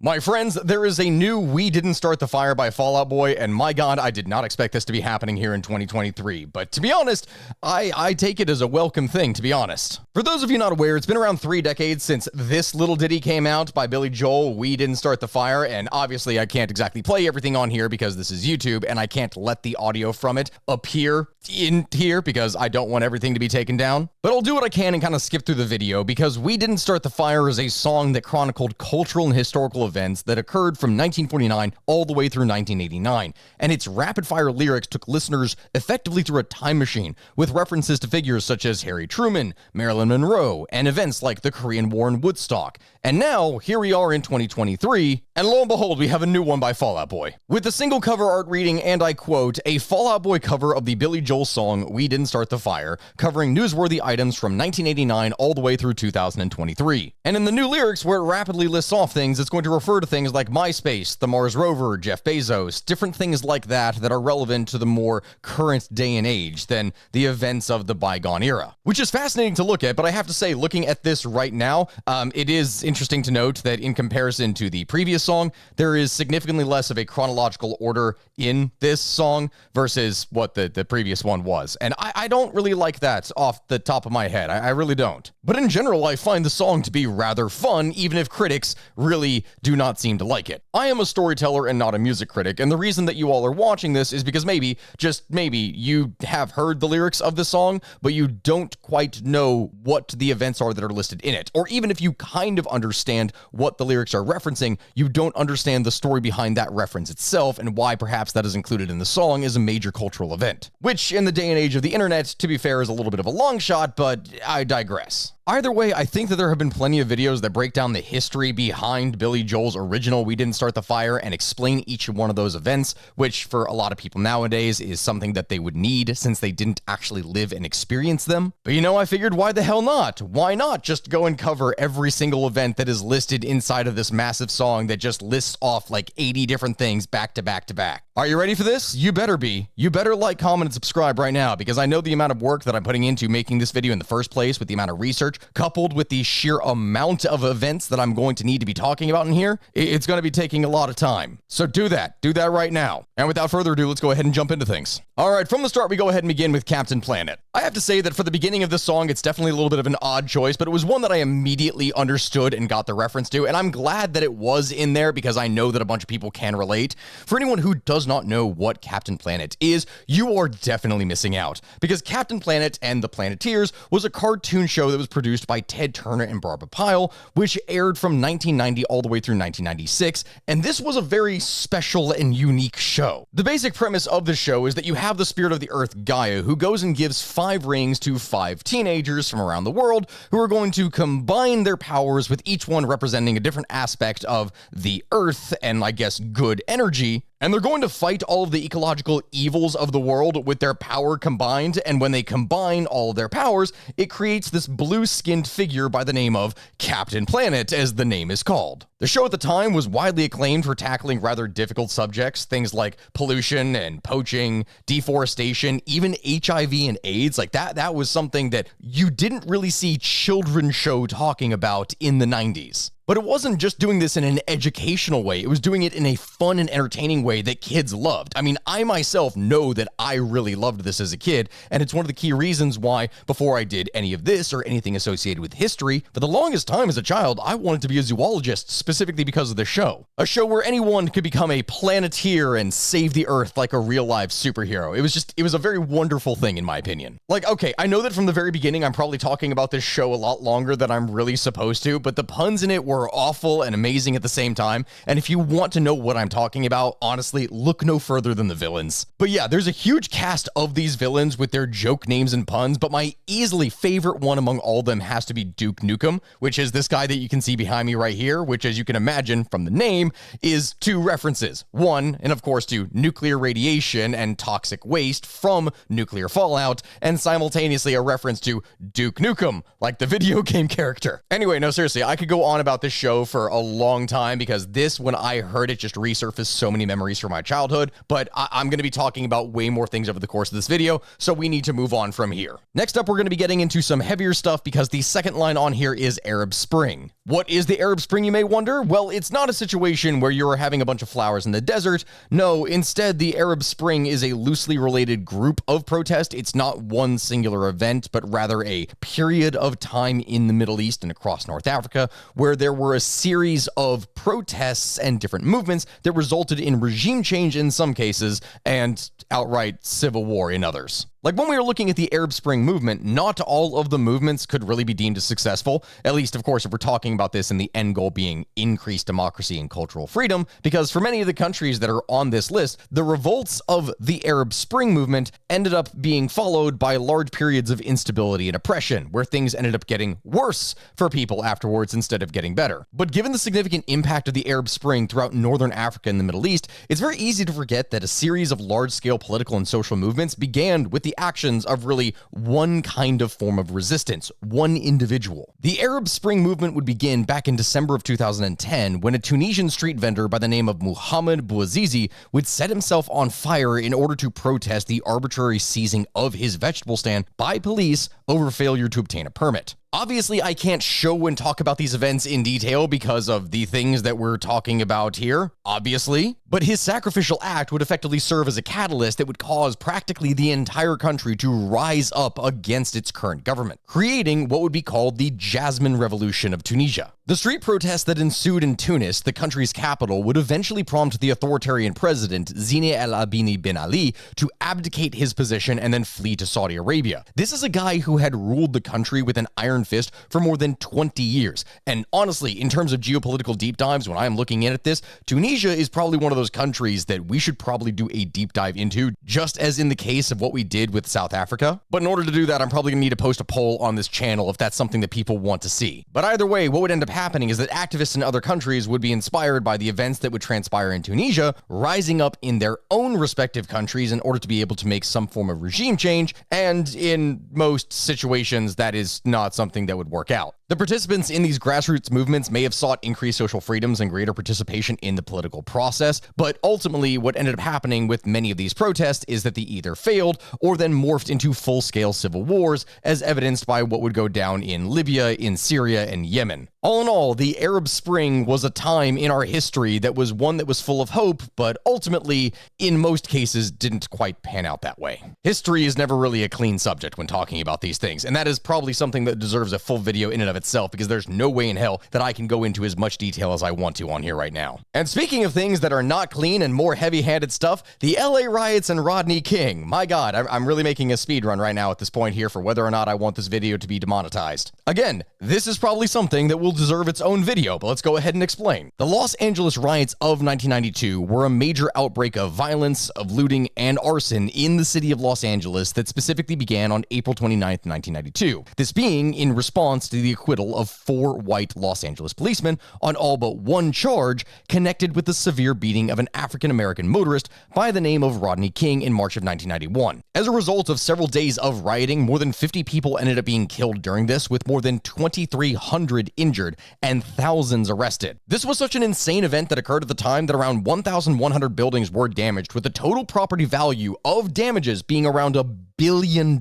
My friends, there is a new We Didn't Start the Fire by Fall Out Boy, and my god, I did not expect this to be happening here in 2023. But to be honest, I take it as a welcome thing, to be honest. For those of you not aware, it's been around 3 decades since this little ditty came out by Billy Joel, We Didn't Start the Fire, and obviously I can't exactly play everything on here because this is YouTube, and I can't let the audio from it appear in here because I don't want everything to be taken down. But I'll do what I can and kind of skip through the video because We Didn't Start the Fire is a song that chronicled cultural and historical events that occurred from 1949 all the way through 1989, and its rapid-fire lyrics took listeners effectively through a time machine with references to figures such as Harry Truman, Marilyn Monroe, and events like the Korean War and Woodstock. And now, here we are in 2023, and lo and behold, we have a new one by Fall Out Boy. With the single cover art reading, and I quote, a Fall Out Boy cover of the Billy Joel song We Didn't Start the Fire, covering newsworthy items from 1989 all the way through 2023. And in the new lyrics, where it rapidly lists off things, it's going to refer to things like MySpace, the Mars rover, Jeff Bezos, different things like that that are relevant to the more current day and age than the events of the bygone era. Which is fascinating to look at, but I have to say, looking at this right now, it is interesting to note that in comparison to the previous song, there is significantly less of a chronological order in this song versus what the previous one was. And I don't really like that off the top of my head. I really don't. But in general, I find the song to be rather fun, even if critics really do not seem to like it. I am a storyteller and not a music critic, and the reason that you all are watching this is because maybe, just maybe, you have heard the lyrics of the song, but you don't quite know what the events are that are listed in it. Or even if you kind of understand what the lyrics are referencing, you don't understand the story behind that reference itself and why perhaps that is included in the song is a major cultural event. Which, in the day and age of the internet, to be fair, is a little bit of a long shot, but I digress. Either way, I think that there have been plenty of videos that break down the history behind Billy Joel's original We Didn't Start the Fire and explain each one of those events, which for a lot of people nowadays is something that they would need since they didn't actually live and experience them. But you know, I figured why the hell not? Why not just go and cover every single event that is listed inside of this massive song that just lists off like 80 different things back to back to back? Are you ready for this? You better be. You better like, comment, and subscribe right now because I know the amount of work that I'm putting into making this video in the first place with the amount of research coupled with the sheer amount of events that I'm going to need to be talking about in here, it's going to be taking a lot of time. So do that right now. And without further ado, let's go ahead and jump into things. All right, from the start, we go ahead and begin with Captain Planet. I have to say that for the beginning of this song, it's definitely a little bit of an odd choice, but it was one that I immediately understood and got the reference to, and I'm glad that it was in there because I know that a bunch of people can relate. For anyone who does not know what Captain Planet is, you are definitely missing out, because Captain Planet and the Planeteers was a cartoon show that was produced by Ted Turner and Barbara Pyle, which aired from 1990 all the way through 1996, and this was a very special and unique show. The basic premise of the show is that you have the spirit of the Earth, Gaia, who goes and gives 5 rings to 5 teenagers from around the world who are going to combine their powers, with each one representing a different aspect of the Earth and, I guess, good energy. And they're going to fight all of the ecological evils of the world with their power combined, and when they combine all of their powers, it creates this blue-skinned figure by the name of Captain Planet, as the name is called. The show at the time was widely acclaimed for tackling rather difficult subjects, things like pollution and poaching, deforestation, even HIV and AIDS. Like that was something that you didn't really see children's show talking about in the 90s. But it wasn't just doing this in an educational way, it was doing it in a fun and entertaining way that kids loved. I mean, I myself know that I really loved this as a kid, and it's one of the key reasons why, before I did any of this or anything associated with history, for the longest time as a child, I wanted to be a zoologist, specifically because of the show. A show where anyone could become a planeteer and save the Earth like a real-life superhero. It was a very wonderful thing, in my opinion. Like, okay, I know that from the very beginning, I'm probably talking about this show a lot longer than I'm really supposed to, but the puns in it were awful and amazing at the same time, and if you want to know what I'm talking about, honestly, look no further than the villains. But yeah, there's a huge cast of these villains with their joke names and puns, but my easily favorite one among all of them has to be Duke Nukem, which is this guy that you can see behind me right here, which, as you can imagine from the name, is 2 references. One, and of course, to nuclear radiation and toxic waste from nuclear fallout, and simultaneously a reference to Duke Nukem, like the video game character. Anyway, no, seriously, I could go on about this show for a long time because this, when I heard it, just resurfaced so many memories from my childhood, but I'm going to be talking about way more things over the course of this video, so we need to move on from here. Next up, we're going to be getting into some heavier stuff because the second line on here is Arab Spring. What is the Arab Spring, you may wonder? Well, it's not a situation where you're having a bunch of flowers in the desert. No, instead, the Arab Spring is a loosely related group of protest. It's not one singular event, but rather a period of time in the Middle East and across North Africa, where there were a series of protests and different movements that resulted in regime change in some cases and outright civil war in others. Like when we were looking at the Arab Spring movement, not all of the movements could really be deemed as successful, at least, of course, if we're talking about this and the end goal being increased democracy and cultural freedom, because for many of the countries that are on this list, the revolts of the Arab Spring movement ended up being followed by large periods of instability and oppression, where things ended up getting worse for people afterwards instead of getting better. But given the significant impact of the Arab Spring throughout northern Africa and the Middle East, it's very easy to forget that a series of large-scale political and social movements began with the actions of really one kind of form of resistance, one individual. The Arab Spring movement would begin back in December of 2010 when a Tunisian street vendor by the name of Mohamed Bouazizi would set himself on fire in order to protest the arbitrary seizing of his vegetable stand by police over failure to obtain a permit. Obviously, I can't show and talk about these events in detail because of the things that we're talking about here, obviously, but his sacrificial act would effectively serve as a catalyst that would cause practically the entire country to rise up against its current government, creating what would be called the Jasmine Revolution of Tunisia. The street protests that ensued in Tunis, the country's capital, would eventually prompt the authoritarian president, Zine El Abidine Ben Ali, to abdicate his position and then flee to Saudi Arabia. This is a guy who had ruled the country with an iron fist for more than 20 years. And honestly, in terms of geopolitical deep dives, when I'm looking at this, Tunisia is probably one of those countries that we should probably do a deep dive into, just as in the case of what we did with South Africa. But in order to do that, I'm probably gonna need to post a poll on this channel if that's something that people want to see. But either way, what would end up happening is that activists in other countries would be inspired by the events that would transpire in Tunisia, rising up in their own respective countries in order to be able to make some form of regime change, and in most situations, that is not something that would work out. The participants in these grassroots movements may have sought increased social freedoms and greater participation in the political process, but ultimately what ended up happening with many of these protests is that they either failed or then morphed into full-scale civil wars, as evidenced by what would go down in Libya, in Syria, and Yemen. All in all, the Arab Spring was a time in our history that was one that was full of hope, but ultimately, in most cases, didn't quite pan out that way. History is never really a clean subject when talking about these things, and that is probably something that deserves a full video in and of itself, because there's no way in hell that I can go into as much detail as I want to on here right now. And speaking of things that are not clean and more heavy-handed stuff, the LA riots and Rodney King. My God, I'm really making a speed run right now at this point here for whether or not I want this video to be demonetized. Again, this is probably something that will deserve its own video, but let's go ahead and explain. The Los Angeles riots of 1992 were a major outbreak of violence, of looting, and arson in the city of Los Angeles that specifically began on April 29th, 1992. This being in response to the acquittal of 4 white Los Angeles policemen on all but one charge connected with the severe beating of an African-American motorist by the name of Rodney King in March of 1991. As a result of several days of rioting, more than 50 people ended up being killed during this, with more than 2,300 injured and thousands arrested. This was such an insane event that occurred at the time that around 1,100 buildings were damaged, with the total property value of damages being around $1 billion,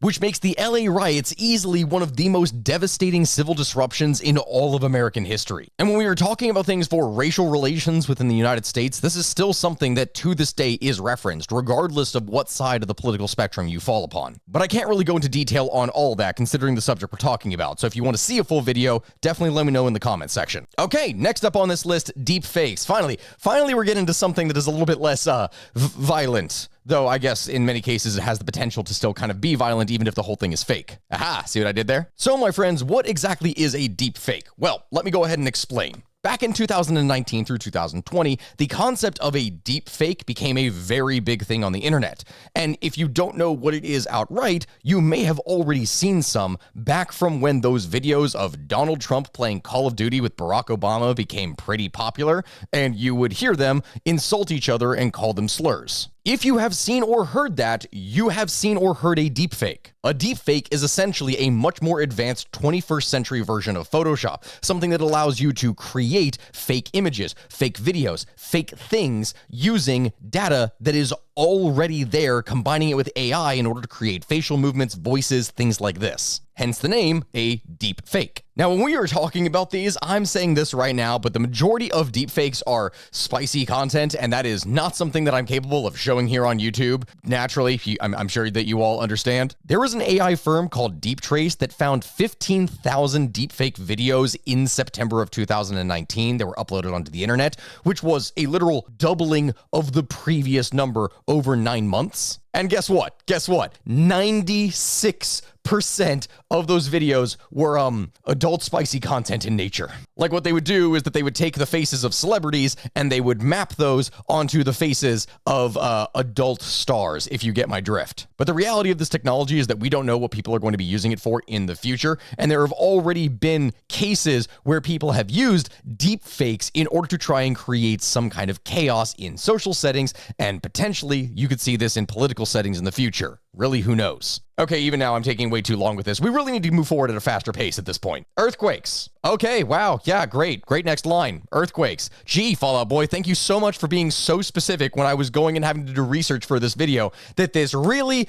which makes the LA riots easily one of the most devastating civil disruptions in all of American history. And when we are talking about things for racial relations within the United States, this is still something that to this day is referenced, regardless of what side of the political spectrum you fall upon. But I can't really go into detail on all that, considering the subject we're talking about, so if you want to see a full video, definitely let me know in the comments section. Okay, next up on this list, deep fakes. Finally, we're getting to something that is a little bit less violent. Though I guess in many cases it has the potential to still kind of be violent even if the whole thing is fake. Aha, see what I did there? So my friends, what exactly is a deep fake? Well, let me go ahead and explain. Back in 2019 through 2020, the concept of a deep fake became a very big thing on the internet. And if you don't know what it is outright, you may have already seen some back from when those videos of Donald Trump playing Call of Duty with Barack Obama became pretty popular, and you would hear them insult each other and call them slurs. If you have seen or heard that, you have seen or heard a deepfake. A deepfake is essentially a much more advanced 21st century version of Photoshop, something that allows you to create fake images, fake videos, fake things using data that is already there, combining it with AI in order to create facial movements, voices, things like this. Hence the name, a deep fake. Now, when we are talking about these, I'm saying this right now, but the majority of deepfakes are spicy content, and that is not something that I'm capable of showing here on YouTube. Naturally, I'm sure that you all understand. There was an AI firm called Deep Trace that found 15,000 deepfake videos in September of 2019 that were uploaded onto the internet, which was a literal doubling of the previous number over 9 months. And guess what? 96% of those videos were adult spicy content in nature. Like, what they would do is that they would take the faces of celebrities and they would map those onto the faces of adult stars, if you get my drift. But the reality of this technology is that we don't know what people are going to be using it for in the future, and there have already been cases where people have used deep fakes in order to try and create some kind of chaos in social settings, and potentially you could see this in political settings in the future. Really, who knows? Okay, even now I'm taking way too long with this. We really need to move forward at a faster pace at this point. Earthquakes. Okay, wow, yeah, great next line. Earthquakes. Gee, Fallout Boy, thank you so much for being so specific when I was going and having to do research for this video, that this really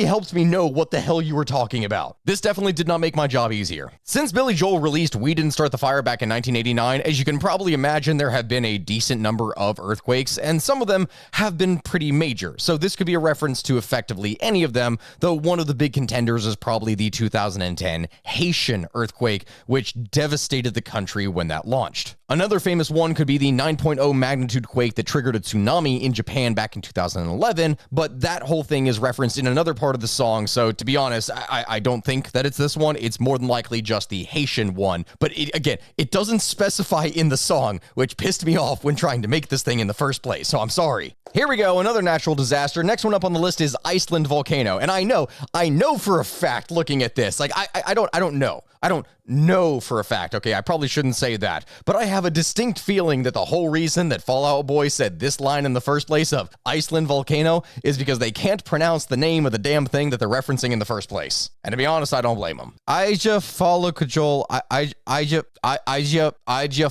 helped me know what the hell you were talking about. This definitely did not make my job easier. Since Billy Joel released We Didn't Start the Fire back in 1989, as you can probably imagine, there have been a decent number of earthquakes, and some of them have been pretty major, so this could be a reference to effectively any of them, though one of the big contenders is probably the 2010 Haitian earthquake, which devastated the country when that launched. Another famous one could be the 9.0 magnitude quake that triggered a tsunami in Japan back in 2011, but that whole thing is referenced in another part of the song, so to be honest, I don't think that it's this one. It's more than likely just the Haitian one, but it doesn't specify in the song, which pissed me off when trying to make this thing in the first place, so I'm sorry. Here we go, another natural disaster. Next one up on the list is Iceland Volcano, and I know for a fact looking at this, like I don't know for a fact, okay, I probably shouldn't say that, but I have a distinct feeling that the whole reason that Fallout Boy said this line in the first place of Iceland Volcano is because they can't pronounce the name of the damn thing that they're referencing in the first place. And to be honest, I don't blame them. I just follow control. I just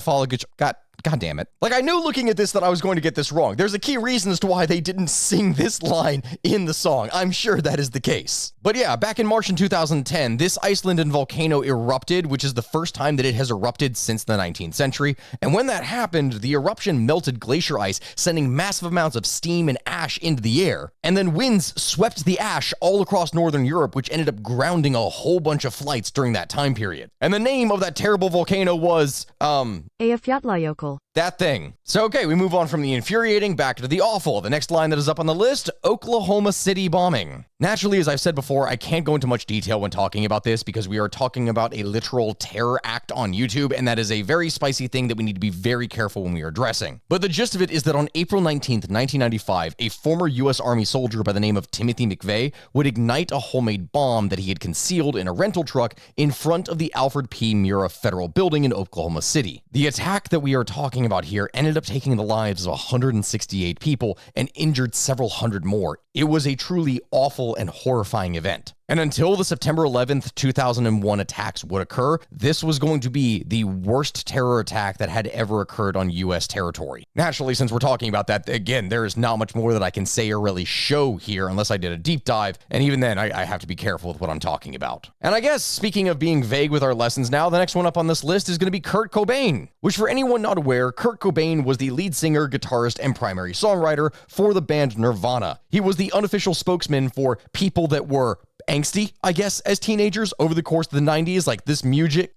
follow control. God damn it. Like, I knew looking at this that I was going to get this wrong. There's a key reason as to why they didn't sing this line in the song. I'm sure that is the case. But yeah, back in March in 2010, this Iceland volcano erupted, which is the first time that it has erupted since the 19th century. And when that happened, the eruption melted glacier ice, sending massive amounts of steam and ash into the air. And then winds swept the ash all across northern Europe, which ended up grounding a whole bunch of flights during that time period. And the name of that terrible volcano was, Eyjafjallajökull. that thing. So, okay, we move on from the infuriating back to the awful. The next line that is up on the list, Oklahoma City bombing. Naturally, as I've said before, I can't go into much detail when talking about this because we are talking about a literal terror act on YouTube, and that is a very spicy thing that we need to be very careful when we are addressing. But the gist of it is that on April 19th, 1995, a former U.S. Army soldier by the name of Timothy McVeigh would ignite a homemade bomb that he had concealed in a rental truck in front of the Alfred P. Murrah Federal Building in Oklahoma City. The attack that we are talking about here ended up taking the lives of 168 people and injured several hundred more. It was a truly awful and horrifying event. And until the September 11th, 2001 attacks would occur, this was going to be the worst terror attack that had ever occurred on U.S. territory. Naturally, since we're talking about that, again, there is not much more that I can say or really show here unless I did a deep dive, and even then, I have to be careful with what I'm talking about. And I guess, speaking of being vague with our lessons now, the next one up on this list is going to be Kurt Cobain, which for anyone not aware, Kurt Cobain was the lead singer, guitarist, and primary songwriter for the band Nirvana. He was the unofficial spokesman for people that were angsty, I guess, as teenagers over the course of the 90s. Like, this music.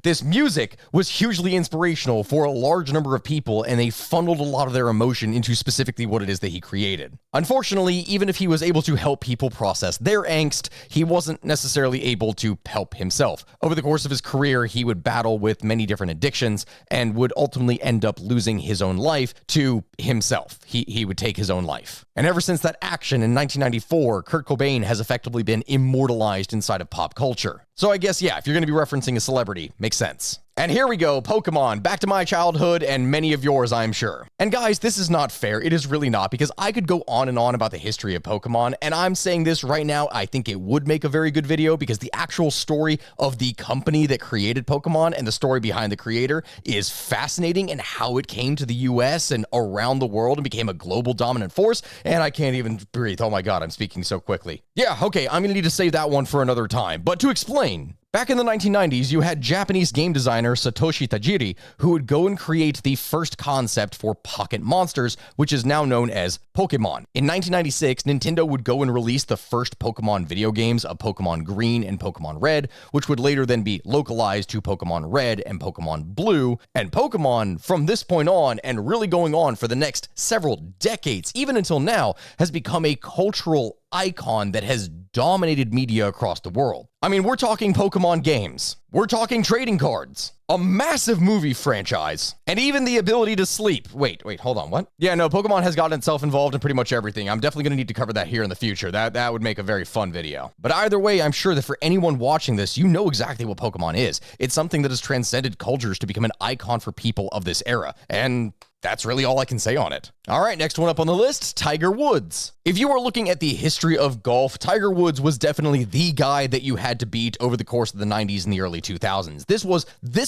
This music was hugely inspirational for a large number of people, and they funneled a lot of their emotion into specifically what it is that he created. Unfortunately, even if he was able to help people process their angst, he wasn't necessarily able to help himself. Over the course of his career, he would battle with many different addictions and would ultimately end up losing his own life to himself. He would take his own life. And ever since that action in 1994, Kurt Cobain has effectively been immortalized inside of pop culture. So I guess, yeah, if you're going to be referencing a celebrity, makes sense. And here we go, Pokemon, back to my childhood and many of yours, I'm sure. And guys, this is not fair. It is really not, because I could go on and on about the history of Pokemon, and I'm saying this right now, I think it would make a very good video, because the actual story of the company that created Pokemon and the story behind the creator is fascinating, and how it came to the US and around the world and became a global dominant force, and I can't even breathe. Oh my god, I'm speaking so quickly. Yeah, okay, I'm gonna need to save that one for another time, but to explain, back in the 1990s, you had Japanese game designer Satoshi Tajiri, who would go and create the first concept for pocket monsters, which is now known as Pokemon. In 1996, Nintendo would go and release the first Pokemon video games of Pokemon Green and Pokemon Red, which would later then be localized to Pokemon Red and Pokemon Blue. And Pokemon, from this point on, and really going on for the next several decades, even until now, has become a cultural icon that has dominated media across the world. I mean, we're talking Pokemon games. We're talking trading cards, a massive movie franchise, and even the ability to sleep. Wait, hold on, what? Yeah, no, Pokemon has gotten itself involved in pretty much everything. I'm definitely going to need to cover that here in the future. That would make a very fun video. But either way, I'm sure that for anyone watching this, you know exactly what Pokemon is. It's something that has transcended cultures to become an icon for people of this era. And that's really all I can say on it. All right, next one up on the list, Tiger Woods. If you are looking at the history of golf, Tiger Woods was definitely the guy that you had to beat over the course of the 90s and the early 2000s. This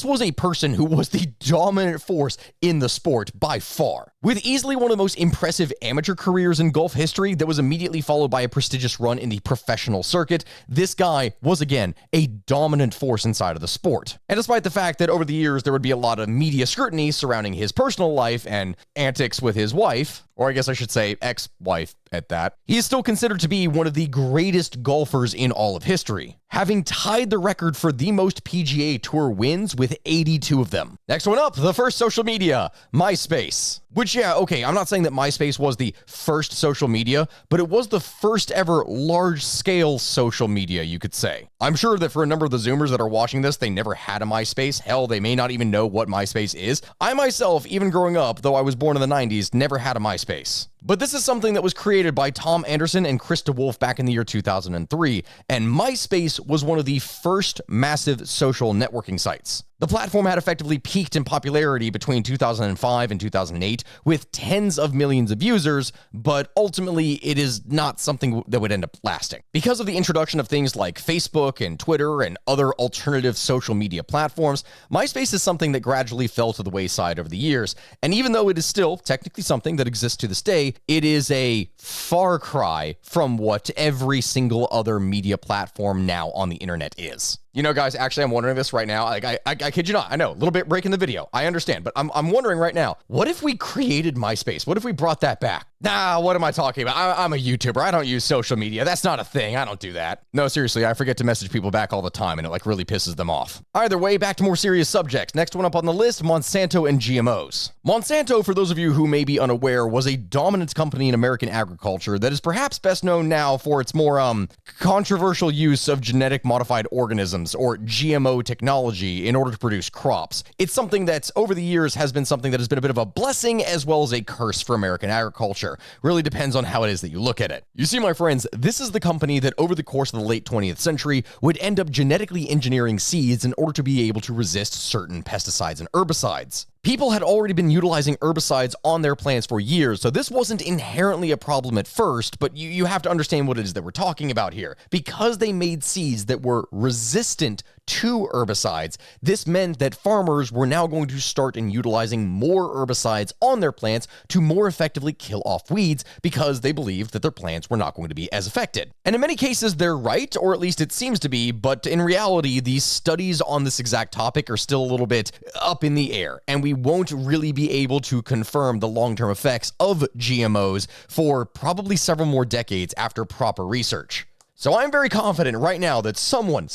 was a person who was the dominant force in the sport by far. With easily one of the most impressive amateur careers in golf history that was immediately followed by a prestigious run in the professional circuit, this guy was, again, a dominant force inside of the sport. And despite the fact that over the years there would be a lot of media scrutiny surrounding his personal life and antics with his wife, or I guess I should say ex-wife at that, he is still considered to be one of the greatest golfers in all of history, having tied the record for the most PGA Tour wins with 82 of them. Next one up, the first social media, MySpace. Which, yeah, okay, I'm not saying that MySpace was the first social media, but it was the first ever large-scale social media, you could say. I'm sure that for a number of the Zoomers that are watching this, they never had a MySpace. Hell, they may not even know what MySpace is. I myself, even growing up, though I was born in the 90s, never had a MySpace. But this is something that was created by Tom Anderson and Chris DeWolf back in the year 2003, and MySpace was one of the first massive social networking sites. The platform had effectively peaked in popularity between 2005 and 2008 with tens of millions of users, but ultimately it is not something that would end up lasting. Because of the introduction of things like Facebook and Twitter and other alternative social media platforms, MySpace is something that gradually fell to the wayside over the years, and even though it is still technically something that exists to this day, it is a far cry from what every single other media platform now on the internet is. You know, guys, actually, I'm wondering this right now. Like, I kid you not. I know, a little bit breaking the video. I understand, but I'm wondering right now, what if we created MySpace? What if we brought that back? Nah, what am I talking about? I'm a YouTuber. I don't use social media. That's not a thing. I don't do that. No, seriously, I forget to message people back all the time, and it like really pisses them off. Either way, back to more serious subjects. Next one up on the list, Monsanto and GMOs. Monsanto, for those of you who may be unaware, was a dominant company in American agriculture that is perhaps best known now for its more controversial use of genetic modified organisms or GMO technology in order to produce crops. It's something that over the years has been something that has been a bit of a blessing as well as a curse for American agriculture. Really depends on how it is that you look at it. You see, my friends, this is the company that over the course of the late 20th century would end up genetically engineering seeds in order to be able to resist certain pesticides and herbicides. People had already been utilizing herbicides on their plants for years, so this wasn't inherently a problem at first, but you have to understand what it is that we're talking about here. Because they made seeds that were resistant to herbicides, this meant that farmers were now going to start in utilizing more herbicides on their plants to more effectively kill off weeds because they believed that their plants were not going to be as affected. And in many cases, they're right, or at least it seems to be, but in reality, these studies on this exact topic are still a little bit up in the air, and we won't really be able to confirm the long-term effects of GMOs for probably several more decades after proper research. So I'm very confident right now that someone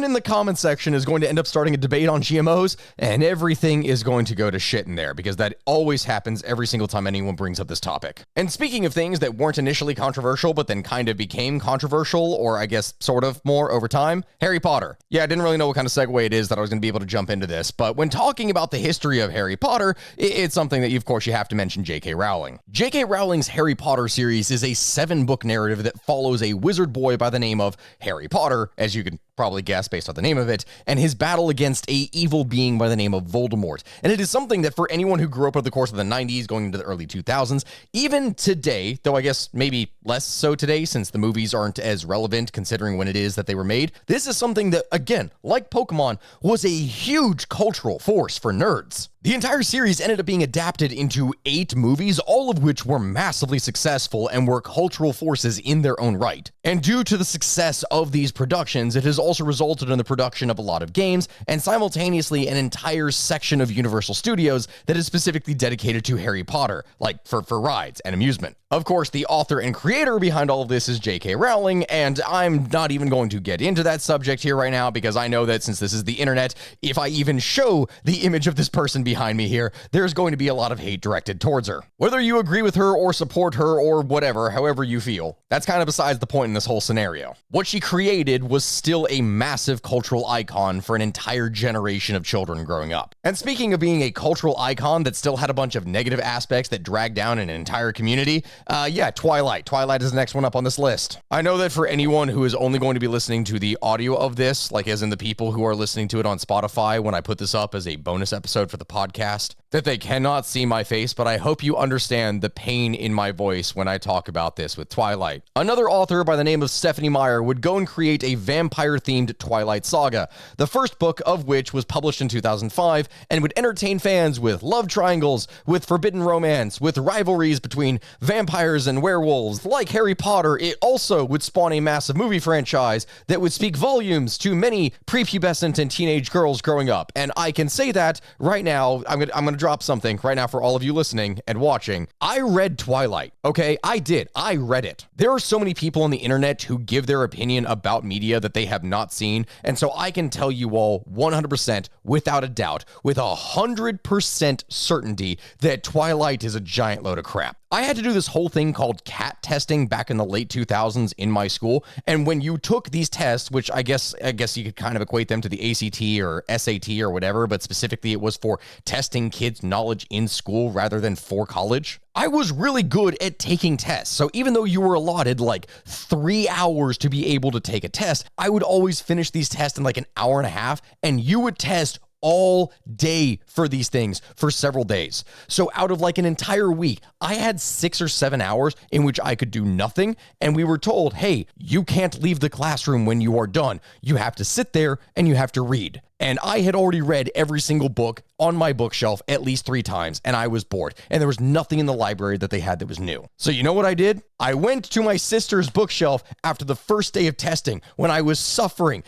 in the comment section is going to end up starting a debate on GMOs, and everything is going to go to shit in there, because that always happens every single time anyone brings up this topic. And speaking of things that weren't initially controversial, but then kind of became controversial, or I guess sort of more over time, Harry Potter. Yeah, I didn't really know what kind of segue it is that I was going to be able to jump into this, but when talking about the history of Harry Potter, it's something that, of course, you have to mention J.K. Rowling. J.K. Rowling's Harry Potter series is a 7-book narrative that follows a wizard boy by the name of Harry Potter, as you can probably guess based on the name of it, and his battle against a evil being by the name of Voldemort. And it is something that for anyone who grew up over the course of the 90s going into the early 2000s, even today, though I guess maybe less so today since the movies aren't as relevant considering when it is that they were made, this is something that, again, like Pokemon, was a huge cultural force for nerds. The entire series ended up being adapted into 8 movies, all of which were massively successful and were cultural forces in their own right. And due to the success of these productions, it has also resulted in the production of a lot of games and simultaneously an entire section of Universal Studios that is specifically dedicated to Harry Potter, like for rides and amusement. Of course, the author and creator behind all of this is J.K. Rowling, and I'm not even going to get into that subject here right now because I know that since this is the internet, if I even show the image of this person behind me here, there's going to be a lot of hate directed towards her. Whether you agree with her or support her or whatever, however you feel, that's kind of besides the point in this whole scenario. What she created was still a massive cultural icon for an entire generation of children growing up. And speaking of being a cultural icon that still had a bunch of negative aspects that dragged down an entire community, Twilight. Twilight is the next one up on this list. I know that for anyone who is only going to be listening to the audio of this, like as in the people who are listening to it on Spotify when I put this up as a bonus episode for the podcast, that they cannot see my face, but I hope you understand the pain in my voice when I talk about this with Twilight. Another author by the name of Stephanie Meyer would go and create a vampire-themed Twilight saga, the first book of which was published in 2005 and would entertain fans with love triangles, with forbidden romance, with rivalries between vampires and werewolves. Like Harry Potter, it also would spawn a massive movie franchise that would speak volumes to many prepubescent and teenage girls growing up. And I can say that right now, I'm gonna drop something right now for all of you listening and watching. I read Twilight, okay? I did. I read it. There are so many people on the internet who give their opinion about media that they have not seen, and so I can tell you all 100% without a doubt, with 100% certainty that Twilight is a giant load of crap. I had to do this whole thing called CAT testing back in the late 2000s in my school, and when you took these tests, which I guess you could kind of equate them to the ACT or SAT or whatever, but specifically it was for testing kids' knowledge in school rather than for college, I was really good at taking tests. So even though you were allotted like 3 hours to be able to take a test, I would always finish these tests in like an hour and a half, and you would test all day for these things for several days. So out of like an entire week, I had 6 or 7 hours in which I could do nothing. And we were told, hey, you can't leave the classroom when you are done. You have to sit there and you have to read. And I had already read every single book on my bookshelf at least 3 times, and I was bored. And there was nothing in the library that they had that was new. So you know what I did? I went to my sister's bookshelf after the first day of testing when I was suffering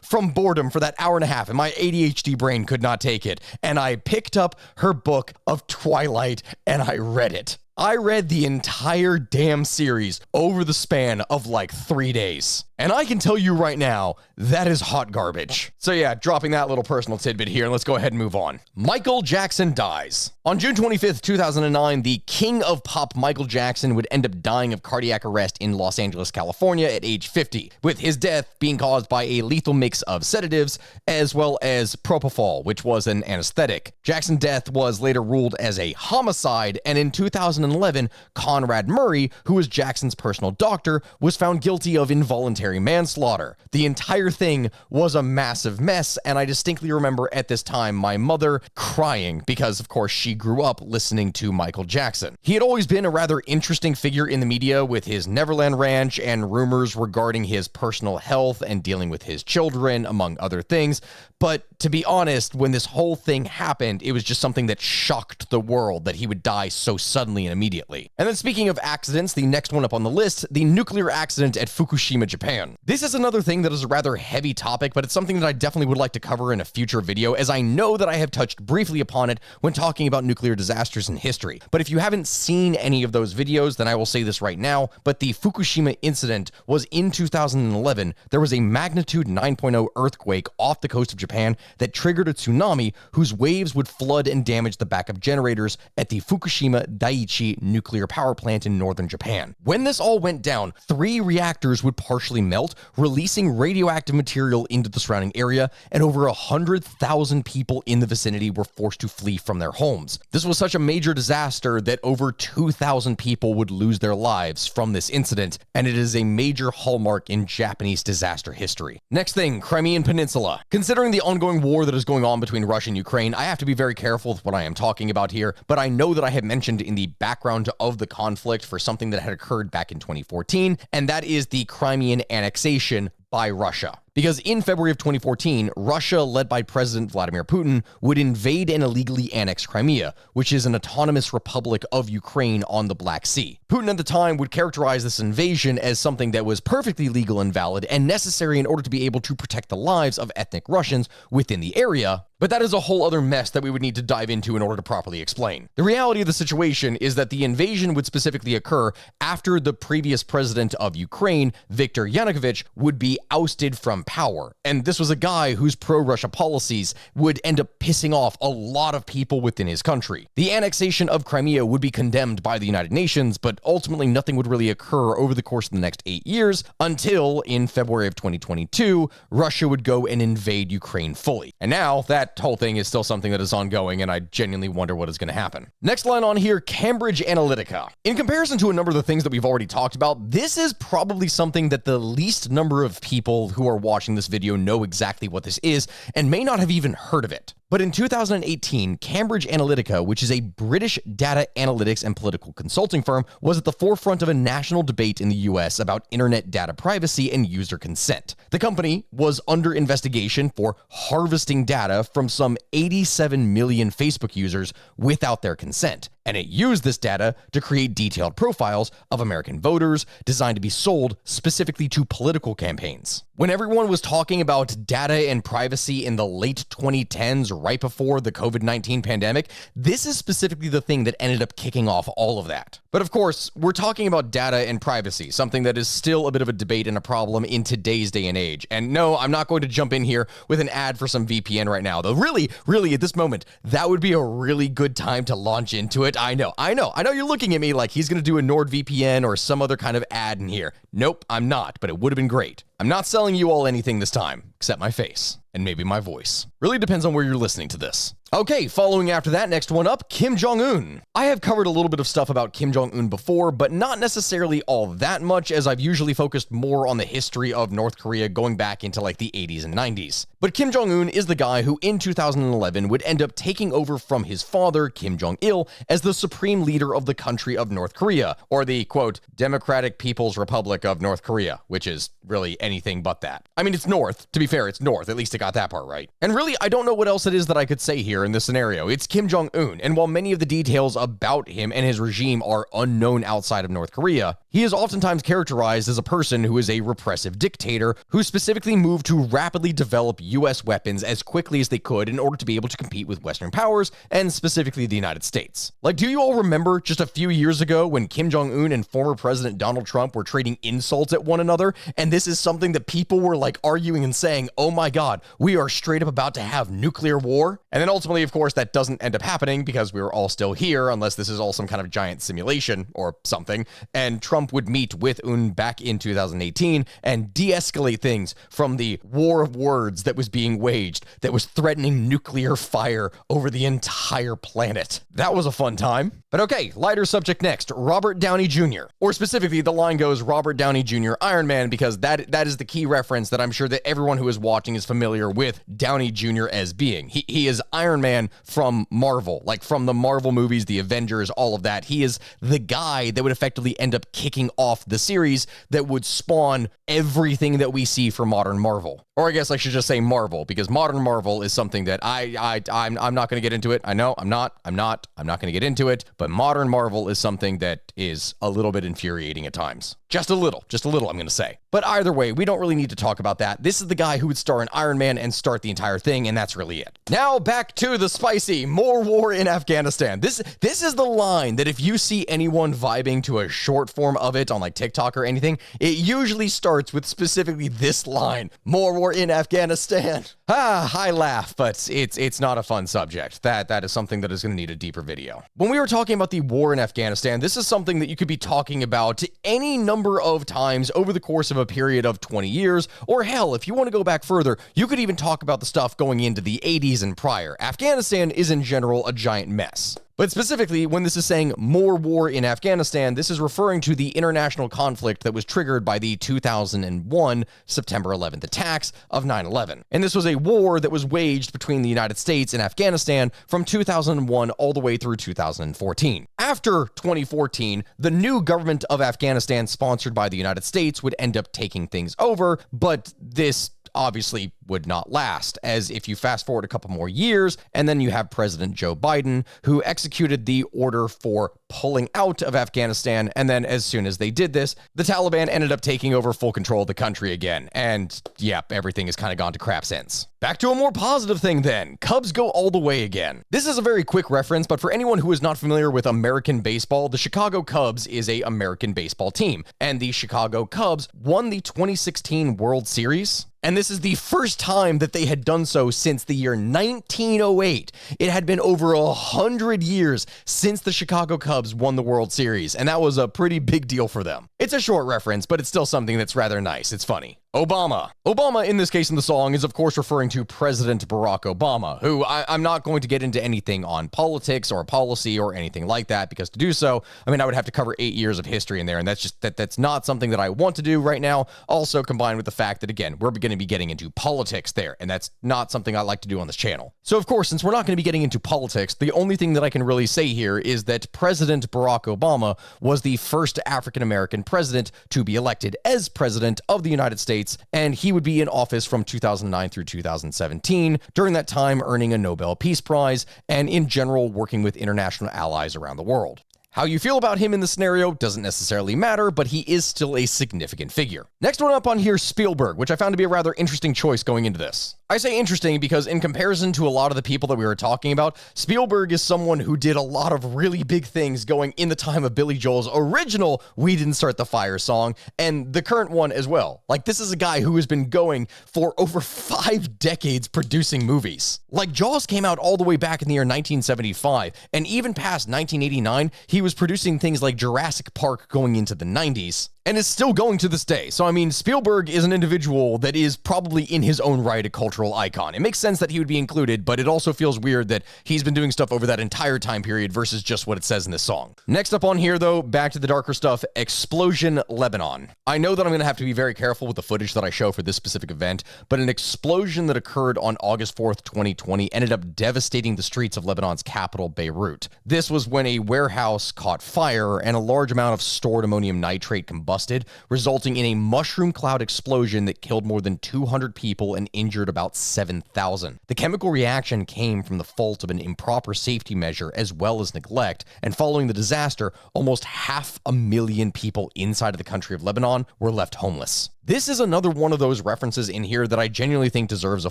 from boredom for that hour and a half, and my ADHD brain could not take it. And I picked up her book of Twilight, and I read it. I read the entire damn series over the span of like 3 days. And I can tell you right now, that is hot garbage. So yeah, dropping that little personal tidbit here, and let's go ahead and move on. Michael Jackson dies. On June 25th, 2009, the king of pop Michael Jackson would end up dying of cardiac arrest in Los Angeles, California at age 50, with his death being caused by a lethal mix of sedatives as well as propofol, which was an anesthetic. Jackson's death was later ruled as a homicide, and in 2011, Conrad Murray, who was Jackson's personal doctor, was found guilty of involuntary manslaughter. The entire thing was a massive mess, and I distinctly remember at this time my mother crying because, of course, she grew up listening to Michael Jackson. He had always been a rather interesting figure in the media with his Neverland Ranch and rumors regarding his personal health and dealing with his children, among other things. But to be honest, when this whole thing happened, it was just something that shocked the world that he would die so suddenly and immediately. And then speaking of accidents, the next one up on the list, the nuclear accident at Fukushima, Japan. This is another thing that is a rather heavy topic, but it's something that I definitely would like to cover in a future video, as I know that I have touched briefly upon it when talking about nuclear disasters in history. But if you haven't seen any of those videos, then I will say this right now, but the Fukushima incident was in 2011. There was a magnitude 9.0 earthquake off the coast of Japan Japan that triggered a tsunami whose waves would flood and damage the backup generators at the Fukushima Daiichi nuclear power plant in northern Japan. When this all went down, 3 reactors would partially melt, releasing radioactive material into the surrounding area, and over 100,000 people in the vicinity were forced to flee from their homes. This was such a major disaster that over 2,000 people would lose their lives from this incident, and it is a major hallmark in Japanese disaster history. Next thing, Crimean Peninsula. Considering the ongoing war that is going on between Russia and Ukraine, I have to be very careful with what I am talking about here, but I know that I have mentioned in the background of the conflict for something that had occurred back in 2014, and that is the Crimean annexation by Russia. Because in February of 2014, Russia, led by President Vladimir Putin, would invade and illegally annex Crimea, which is an autonomous republic of Ukraine on the Black Sea. Putin at the time would characterize this invasion as something that was perfectly legal and valid and necessary in order to be able to protect the lives of ethnic Russians within the area. But that is a whole other mess that we would need to dive into in order to properly explain. The reality of the situation is that the invasion would specifically occur after the previous president of Ukraine, Viktor Yanukovych, would be ousted from power. And this was a guy whose pro-Russia policies would end up pissing off a lot of people within his country. The annexation of Crimea would be condemned by the United Nations, but ultimately nothing would really occur over the course of the next 8 years until in February of 2022, Russia would go and invade Ukraine fully. And now that whole thing is still something that is ongoing, and I genuinely wonder what is going to happen. Next line on here, Cambridge Analytica. In comparison to a number of the things that we've already talked about, this is probably something that the least number of people who are watching this video know exactly what this is and may not have even heard of it. But in 2018, Cambridge Analytica, which is a British data analytics and political consulting firm, was at the forefront of a national debate in the US about internet data privacy and user consent. The company was under investigation for harvesting data from some 87 million Facebook users without their consent. And it used this data to create detailed profiles of American voters designed to be sold specifically to political campaigns. When everyone was talking about data and privacy in the late 2010s, right before the COVID-19 pandemic, this is specifically the thing that ended up kicking off all of that. But of course, we're talking about data and privacy, something that is still a bit of a debate and a problem in today's day and age. And no, I'm not going to jump in here with an ad for some VPN right now, though really, at this moment, that would be a really good time to launch into it. I know you're looking at me like he's going to do a NordVPN or some other kind of ad in here. Nope, I'm not, but it would have been great. I'm not selling you all anything this time, except my face and maybe my voice. Really depends on where you're listening to this. Okay, following after that, next one up, Kim Jong-un. I have covered a little bit of stuff about Kim Jong-un before, but not necessarily all that much, as I've usually focused more on the history of North Korea going back into like the 80s and 90s. But Kim Jong-un is the guy who in 2011 would end up taking over from his father, Kim Jong-il, as the supreme leader of the country of North Korea, or the, quote, Democratic People's Republic of North Korea, which is really anything but that. I mean, it's North. To be fair, it's North. At least I got that part right. And really, I don't know what else it is that I could say here in this scenario. It's Kim Jong-un, and while many of the details about him and his regime are unknown outside of North Korea, he is oftentimes characterized as a person who is a repressive dictator who specifically moved to rapidly develop US weapons as quickly as they could in order to be able to compete with Western powers, and specifically the United States. Like, do you all remember just a few years ago when Kim Jong-un and former President Donald Trump were trading insults at one another? And this is something that people were like arguing and saying, oh my God, we are straight up about to have nuclear war. And then ultimately, of course, that doesn't end up happening because we were all still here, unless this is all some kind of giant simulation or something. And Trump would meet with Un back in 2018 and de-escalate things from the war of words that was being waged, that was threatening nuclear fire over the entire planet. That was a fun time. But okay, lighter subject next, Robert Downey Jr. Or specifically, the line goes Robert Downey Jr. Iron Man, because that is the key reference that I'm sure that everyone who is watching is familiar with Downey Jr. as being. He is Iron Man from Marvel, like from the Marvel movies, the Avengers, all of that. He is the guy that would effectively end up kicking off the series that would spawn everything that we see for modern Marvel. Or I guess I should just say Marvel, because modern Marvel is something that I'm not going to get into it. I know I'm not going to get into it, but modern Marvel is something that is a little bit infuriating at times. Just a little, I'm going to say. But either way, we don't really need to talk about that. This is the guy who would star in Iron Man and start the entire thing, and that's really it. Now back to the spicy, more war in Afghanistan. This is the line that if you see anyone vibing to a short form of it on like TikTok or anything, it usually starts with specifically this line, more war war in Afghanistan. I laugh, but it's not a fun subject. That is something that is going to need a deeper video. When we were talking about the war in Afghanistan, this is something that you could be talking about any number of times over the course of a period of 20 years, or hell, if you want to go back further, you could even talk about the stuff going into the 80s and prior. Afghanistan is in general a giant mess. But specifically, when this is saying more war in Afghanistan, this is referring to the international conflict that was triggered by the 2001 September 11th attacks of 9/11. And this was a war that was waged between the United States and Afghanistan from 2001 all the way through 2014. After 2014, the new government of Afghanistan, sponsored by the United States, would end up taking things over, but this obviously would not last, as if you fast forward a couple more years, and then you have President Joe Biden, who executed the order for pulling out of Afghanistan, and then as soon as they did this, the Taliban ended up taking over full control of the country again, and yep, everything has kind of gone to crap since. Back to a more positive thing then. Cubs go all the way again. This is a very quick reference, but for anyone who is not familiar with American baseball, the Chicago Cubs is an American baseball team, and the Chicago Cubs won the 2016 World Series. And this is the first time that they had done so since the year 1908. It had been over 100 years since the Chicago Cubs won the World Series, and that was a pretty big deal for them. It's a short reference, but it's still something that's rather nice. It's funny. Obama. Obama, in this case in the song, is of course referring to President Barack Obama, who I'm not going to get into anything on politics or policy or anything like that, because to do so, I mean, I would have to cover 8 years of history in there, and that's not something that I want to do right now. Also combined with the fact that, again, we're going to be getting into politics there, and that's not something I like to do on this channel. So of course, since we're not going to be getting into politics, the only thing that I can really say here is that President Barack Obama was the first African-American president to be elected as president of the United States, and he would be in office from 2009 through 2017, during that time earning a Nobel Peace Prize, and in general working with international allies around the world. How you feel about him in the scenario doesn't necessarily matter, but he is still a significant figure. Next one up on here, Spielberg, which I found to be a rather interesting choice going into this. I say interesting because in comparison to a lot of the people that we were talking about, Spielberg is someone who did a lot of really big things going in the time of Billy Joel's original We Didn't Start the Fire song, and the current one as well. Like, this is a guy who has been going for over 5 decades producing movies. Like, Jaws came out all the way back in the year 1975, and even past 1989, he was producing things like Jurassic Park going into the 90s. And is still going to this day. So, I mean, Spielberg is an individual that is probably in his own right a cultural icon. It makes sense that he would be included, but it also feels weird that he's been doing stuff over that entire time period versus just what it says in this song. Next up on here, though, back to the darker stuff, Explosion Lebanon. I know that I'm going to have to be very careful with the footage that I show for this specific event, but an explosion that occurred on August 4th, 2020 ended up devastating the streets of Lebanon's capital, Beirut. This was when a warehouse caught fire and a large amount of stored ammonium nitrate combusted, resulting in a mushroom cloud explosion that killed more than 200 people and injured about 7,000. The chemical reaction came from the fault of an improper safety measure as well as neglect, and following the disaster, almost 500,000 people inside of the country of Lebanon were left homeless. This is another one of those references in here that I genuinely think deserves a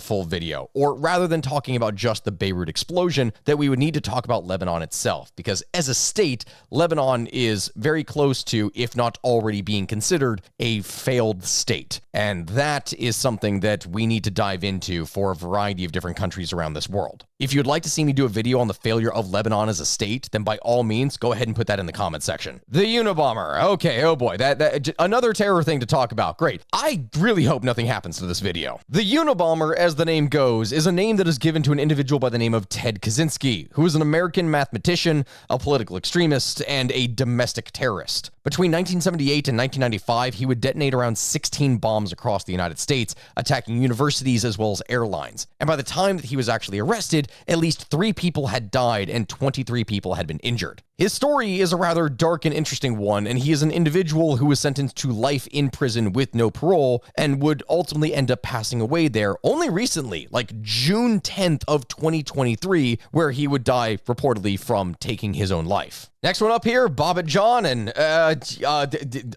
full video, or rather than talking about just the Beirut explosion, that we would need to talk about Lebanon itself, because as a state, Lebanon is very close to, if not already being considered, a failed state. And that is something that we need to dive into for a variety of different countries around this world. If you'd like to see me do a video on the failure of Lebanon as a state, then by all means, go ahead and put that in the comment section. The Unabomber. Okay, oh boy, that another terror thing to talk about. Great. I really hope nothing happens to this video. The Unabomber, as the name goes, is a name that is given to an individual by the name of Ted Kaczynski, who is an American mathematician, a political extremist, and a domestic terrorist. Between 1978 and 1995, he would detonate around 16 bombs across the United States, attacking universities as well as airlines. And by the time that he was actually arrested, at least 3 people had died and 23 people had been injured. His story is a rather dark and interesting one, and he is an individual who was sentenced to life in prison with no parole and would ultimately end up passing away there only recently, like June 10th of 2023, where he would die reportedly from taking his own life. Next one up here, Bobbitt John, and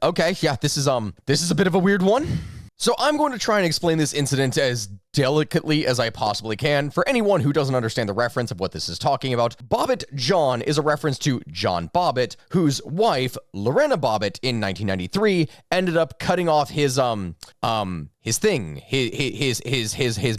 okay, yeah, this is a bit of a weird one. So I'm going to try and explain this incident as delicately as I possibly can. For anyone who doesn't understand the reference of what this is talking about, Bobbitt John is a reference to John Bobbitt, whose wife, Lorena Bobbitt, in 1993 ended up cutting off his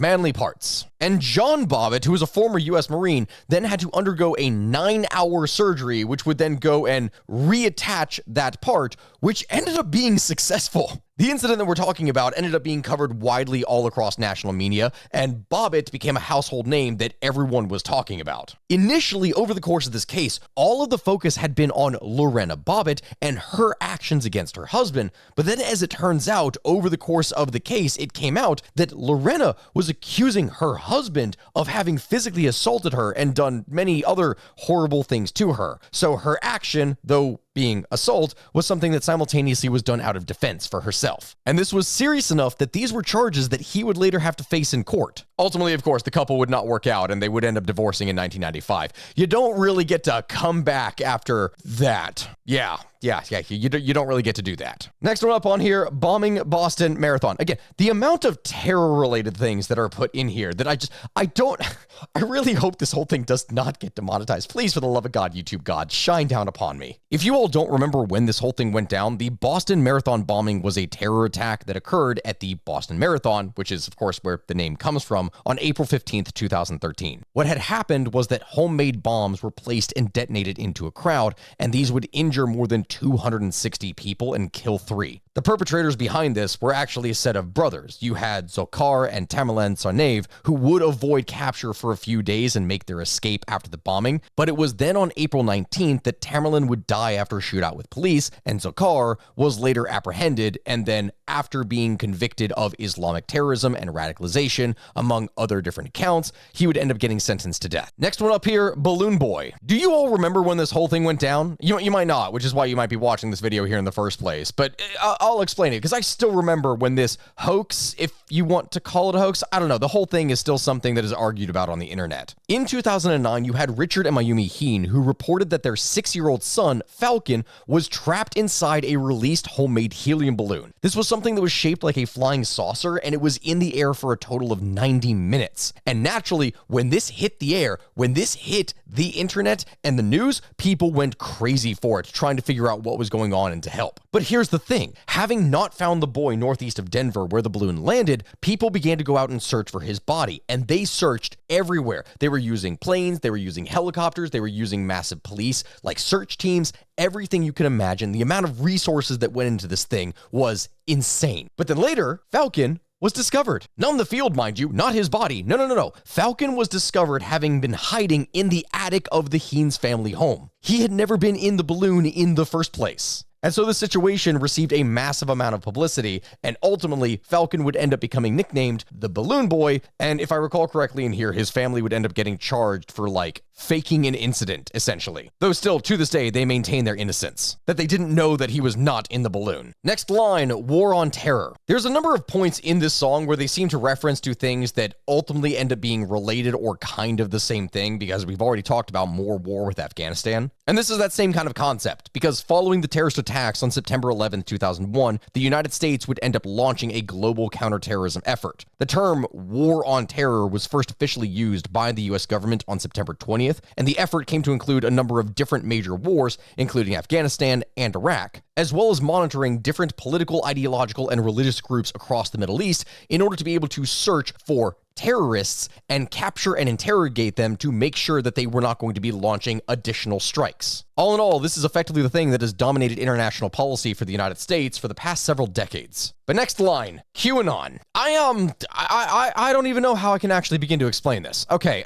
manly parts. And John Bobbitt, who was a former U.S. Marine, then had to undergo a 9-hour surgery, which would then go and reattach that part, which ended up being successful. The incident that we're talking about ended up being covered widely all across national media, and Bobbitt became a household name that everyone was talking about. Initially, over the course of this case, all of the focus had been on Lorena Bobbitt and her actions against her husband, but then as it turns out, over the course of the case, it came out that Lorena was accusing her husband of having physically assaulted her and done many other horrible things to her. So her action, though being assault, was something that simultaneously was done out of defense for herself. And this was serious enough that these were charges that he would later have to face in court. Ultimately, of course, the couple would not work out and they would end up divorcing in 1995. You don't really get to come back after that. Yeah, you don't really get to do that. Next one up on here, bombing Boston Marathon. Again, the amount of terror-related things that are put in here that I really hope this whole thing does not get demonetized. Please, for the love of God, YouTube God, shine down upon me. If you all don't remember when this whole thing went down, the Boston Marathon bombing was a terror attack that occurred at the Boston Marathon, which is, of course, where the name comes from, on April 15th, 2013. What had happened was that homemade bombs were placed and detonated into a crowd, and these would injure more than 260 people and kill 3. The perpetrators behind this were actually a set of brothers. You had Dzhokhar and Tamerlan Tsarnaev, who would avoid capture for a few days and make their escape after the bombing, but it was then on April 19th that Tamerlan would die after a shootout with police, and Dzhokhar was later apprehended, and then after being convicted of Islamic terrorism and radicalization, among other different accounts, he would end up getting sentenced to death. Next one up here, Balloon Boy. Do you all remember when this whole thing went down? You might not, which is why you might be watching this video here in the first place, but I'll explain it, because I still remember when this hoax, if you want to call it a hoax, I don't know, the whole thing is still something that is argued about on the internet. In 2009, you had Richard and Mayumi Heen, who reported that their 6-year-old son, Falcon, was trapped inside a released homemade helium balloon. This was something that was shaped like a flying saucer, and it was in the air for a total of 90 minutes. And naturally, when this hit the air, when this hit the internet and the news, people went crazy for it, trying to figure out what was going on and to help. But here's the thing, having not found the boy northeast of Denver where the balloon landed, people began to go out and search for his body, and they searched everywhere. They were using planes, they were using helicopters, they were using massive police, like search teams, everything you can imagine. The amount of resources that went into this thing was insane. But then later, Falcon was discovered. Not in the field, mind you, not his body. No. Falcon was discovered having been hiding in the attic of the Heen's family home. He had never been in the balloon in the first place. And so the situation received a massive amount of publicity, and ultimately, Falcon would end up becoming nicknamed the Balloon Boy, and if I recall correctly in here, his family would end up getting charged for, faking an incident, essentially. Though still, to this day, they maintain their innocence, that they didn't know that he was not in the balloon. Next line, War on Terror. There's a number of points in this song where they seem to reference to things that ultimately end up being related or kind of the same thing, because we've already talked about more war with Afghanistan. And this is that same kind of concept, because following the terrorist attacks on September 11, 2001, the United States would end up launching a global counterterrorism effort. The term War on Terror was first officially used by the US government on September 20th, and the effort came to include a number of different major wars, including Afghanistan and Iraq, as well as monitoring different political, ideological, and religious groups across the Middle East in order to be able to search for terrorists and capture and interrogate them to make sure that they were not going to be launching additional strikes. All in all, this is effectively the thing that has dominated international policy for the United States for the past several decades. But next line, QAnon. I don't even know how I can actually begin to explain this. Okay,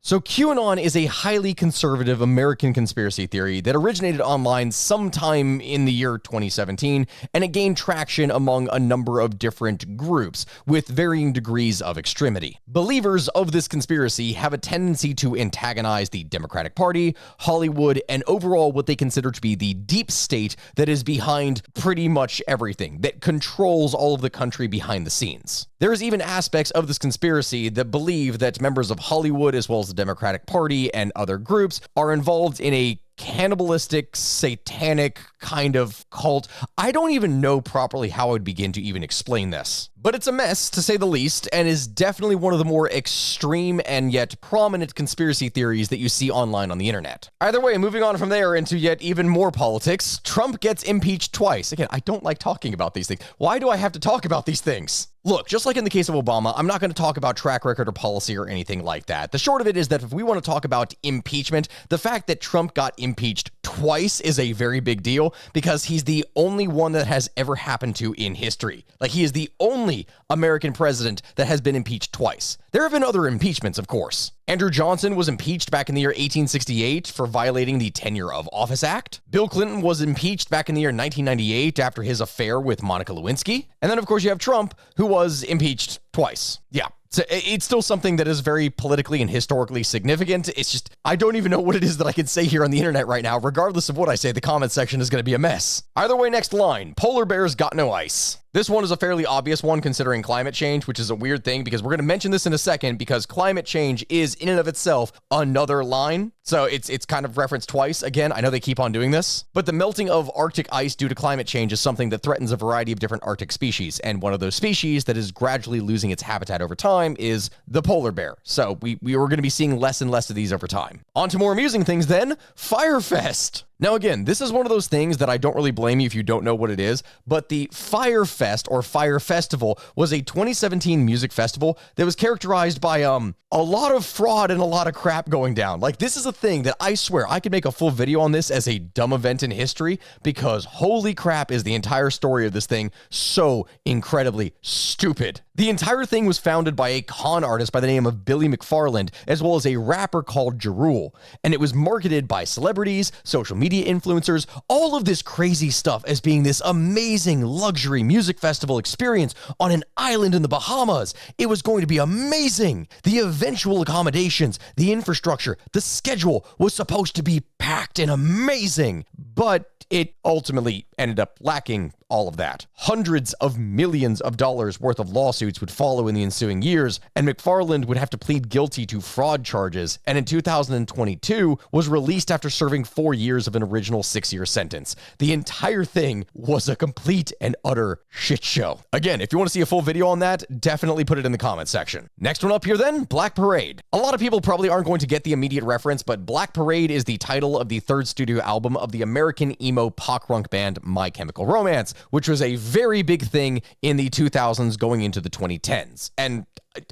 so QAnon is a highly conservative American conspiracy theory that originated online sometime in the year 2017, and it gained traction among a number of different groups with varying degrees of extremity. Believers of this conspiracy have a tendency to antagonize the Democratic Party, Hollywood, and overall what they consider to be the deep state that is behind pretty much everything, that controls all of the country behind the scenes. There's even aspects of this conspiracy that believe that members of Hollywood, as well as the Democratic Party and other groups, are involved in a cannibalistic, satanic kind of cult. I don't even know properly how I would begin to even explain this. But it's a mess, to say the least, and is definitely one of the more extreme and yet prominent conspiracy theories that you see online on the internet. Either way, moving on from there into yet even more politics, Trump gets impeached twice. Again, I don't like talking about these things. Why do I have to talk about these things? Look, just like in the case of Obama, I'm not going to talk about track record or policy or anything like that. The short of it is that if we want to talk about impeachment, the fact that Trump got impeached twice is a very big deal because he's the only one that has ever happened to in history. Like, he is the only American president that has been impeached twice. There have been other impeachments, of course. Andrew Johnson was impeached back in the year 1868 for violating the Tenure of Office Act. Bill Clinton was impeached back in the year 1998 after his affair with Monica Lewinsky. And then, of course, you have Trump, who was impeached twice. Yeah. So it's still something that is very politically and historically significant. It's just, I don't even know what it is that I can say here on the internet right now. Regardless of what I say, the comment section is going to be a mess. Either way, next line, polar bears got no ice. This one is a fairly obvious one considering climate change, which is a weird thing because we're going to mention this in a second because climate change is in and of itself another line. So it's kind of referenced twice. Again, I know they keep on doing this, but the melting of Arctic ice due to climate change is something that threatens a variety of different Arctic species. And one of those species that is gradually losing its habitat over time is the polar bear. So we are going to be seeing less and less of these over time. On to more amusing things then, Firefest. Now, again, this is one of those things that I don't really blame you if you don't know what it is, but the Fyre Fest or Fyre Festival was a 2017 music festival that was characterized by a lot of fraud and a lot of crap going down. Like, this is a thing that I swear I could make a full video on this as a dumb event in history because holy crap is the entire story of this thing so incredibly stupid. The entire thing was founded by a con artist by the name of Billy McFarland, as well as a rapper called Jarul, and it was marketed by celebrities, social media influencers, all of this crazy stuff as being this amazing luxury music festival experience on an island in the Bahamas. It was going to be amazing. The eventual accommodations, the infrastructure, the schedule was supposed to be packed and amazing, but it ultimately ended up lacking all of that. Hundreds of millions of dollars worth of lawsuits would follow in the ensuing years, and McFarland would have to plead guilty to fraud charges, and in 2022 was released after serving 4 years of an original 6-year sentence. The entire thing was a complete and utter shit show. Again, if you want to see a full video on that, definitely put it in the comment section. Next one up here then, Black Parade. A lot of people probably aren't going to get the immediate reference, but Black Parade is the title of the third studio album of the American emo pop-punk band My Chemical Romance, which was a very big thing in the 2000s going into the 2010s. And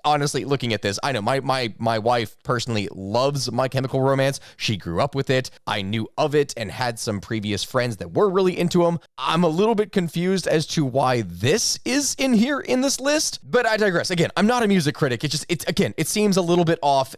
honestly, looking at this, I know my wife personally loves My Chemical Romance. She grew up with it. I knew of it and had some previous friends that were really into them. I'm a little bit confused as to why this is in here in this list, but I digress. Again, I'm not a music critic. It seems a little bit off.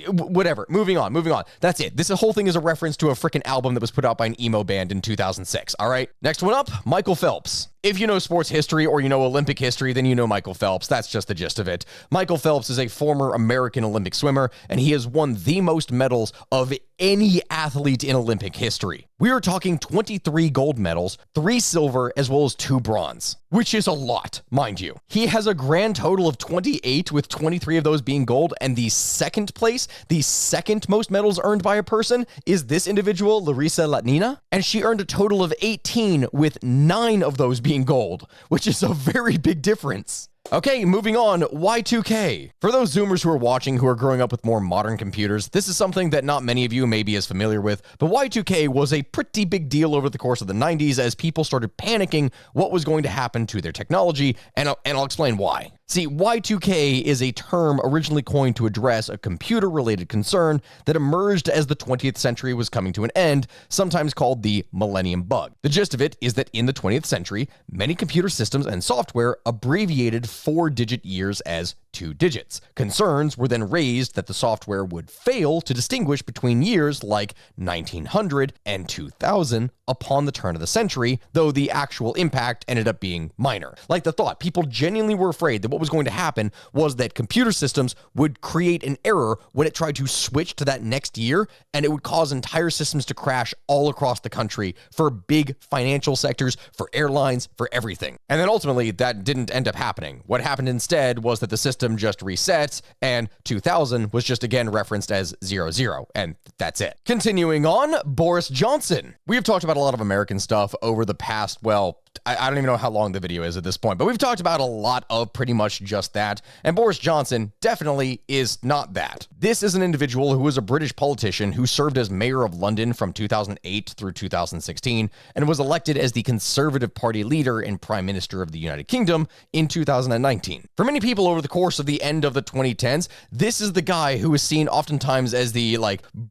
Whatever. Moving on. That's it. This whole thing is a reference to a freaking album that was put out by an emo band in 2006. All right. Next one up, Michael Phelps. If you know sports history or you know Olympic history, then you know Michael Phelps. That's just the gist of it. Michael Phelps is a former American Olympic swimmer, and he has won the most medals of any athlete in Olympic history. We are talking 23 gold medals, 3 silver, as well as 2 bronze, which is a lot, mind you. He has a grand total of 28, with 23 of those being gold, and the second place, the second most medals earned by a person, is this individual, Larissa Latnina, and she earned a total of 18, with 9 of those being gold, which is a very big difference. Okay, moving on, Y2K. For those Zoomers who are watching who are growing up with more modern computers, this is something that not many of you may be as familiar with, but Y2K was a pretty big deal over the course of the 90s as people started panicking what was going to happen to their technology, and I'll explain why. See, Y2K is a term originally coined to address a computer-related concern that emerged as the 20th century was coming to an end, sometimes called the Millennium Bug. The gist of it is that in the 20th century, many computer systems and software abbreviated 4-digit years as 2 digits. Concerns were then raised that the software would fail to distinguish between years like 1900 and 2000 upon the turn of the century, though the actual impact ended up being minor. Like the thought, people genuinely were afraid that what was going to happen was that computer systems would create an error when it tried to switch to that next year, and it would cause entire systems to crash all across the country for big financial sectors, for airlines, for everything. And then ultimately, that didn't end up happening. What happened instead was that the system system just reset, and 2000 was just again referenced as 00, and that's it. Continuing on, Boris Johnson. We've talked about a lot of American stuff over the past, well, I don't even know how long the video is at this point, but we've talked about a lot of pretty much just that, and Boris Johnson definitely is not that. This is an individual who was a British politician who served as mayor of London from 2008 through 2016 and was elected as the Conservative Party leader and Prime Minister of the United Kingdom in 2019. For many people over the course of the end of the 2010s, this is the guy who is seen oftentimes as the,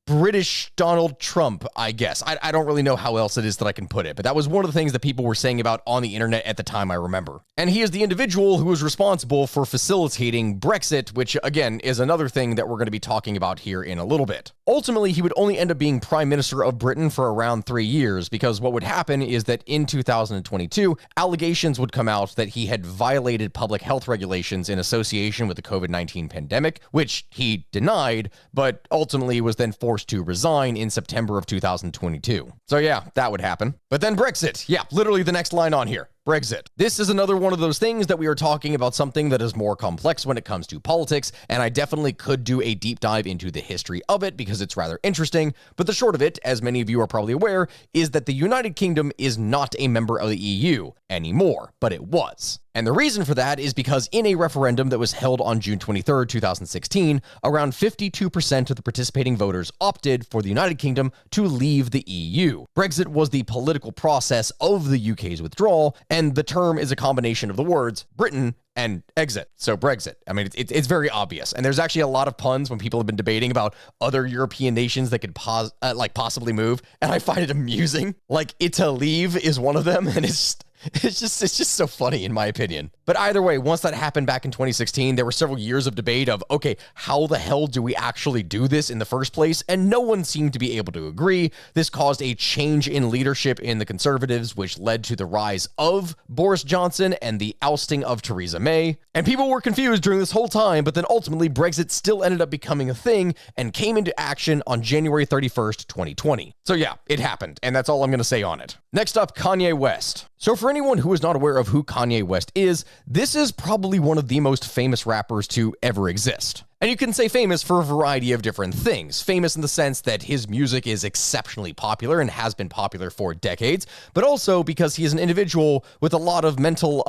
British Donald Trump, I guess. I don't really know how else it is that I can put it, but that was one of the things that people were saying about on the internet at the time, I remember. And he is the individual who was responsible for facilitating Brexit, which again is another thing that we're going to be talking about here in a little bit. Ultimately, he would only end up being Prime Minister of Britain for around 3 years, because what would happen is that in 2022, allegations would come out that he had violated public health regulations in association with the COVID-19 pandemic, which he denied, but ultimately was then forced to resign in September of 2022. So yeah, that would happen. But then Brexit. Yeah, literally the next line on here. Brexit. This is another one of those things that we are talking about something that is more complex when it comes to politics, and I definitely could do a deep dive into the history of it because it's rather interesting, but the short of it, as many of you are probably aware, is that the United Kingdom is not a member of the EU anymore, but it was. And the reason for that is because in a referendum that was held on June 23rd, 2016, around 52% of the participating voters opted for the United Kingdom to leave the EU. Brexit was the political process of the UK's withdrawal, and the term is a combination of the words Britain and exit. So Brexit. I mean, it's very obvious. And there's actually a lot of puns when people have been debating about other European nations that could possibly move. And I find it amusing. Like, to leave is one of them. And it's just so funny in my opinion. But either way, once that happened back in 2016, there were several years of debate of, okay, how the hell do we actually do this in the first place? And no one seemed to be able to agree. This caused a change in leadership in the Conservatives, which led to the rise of Boris Johnson and the ousting of Theresa May. And people were confused during this whole time, but then ultimately Brexit still ended up becoming a thing and came into action on January 31st, 2020. So yeah, it happened, and that's all I'm going to say on it. Next up, Kanye West. So for anyone who is not aware of who Kanye West is, this is probably one of the most famous rappers to ever exist. And you can say famous for a variety of different things. Famous in the sense that his music is exceptionally popular and has been popular for decades, but also because he is an individual with a lot of mental,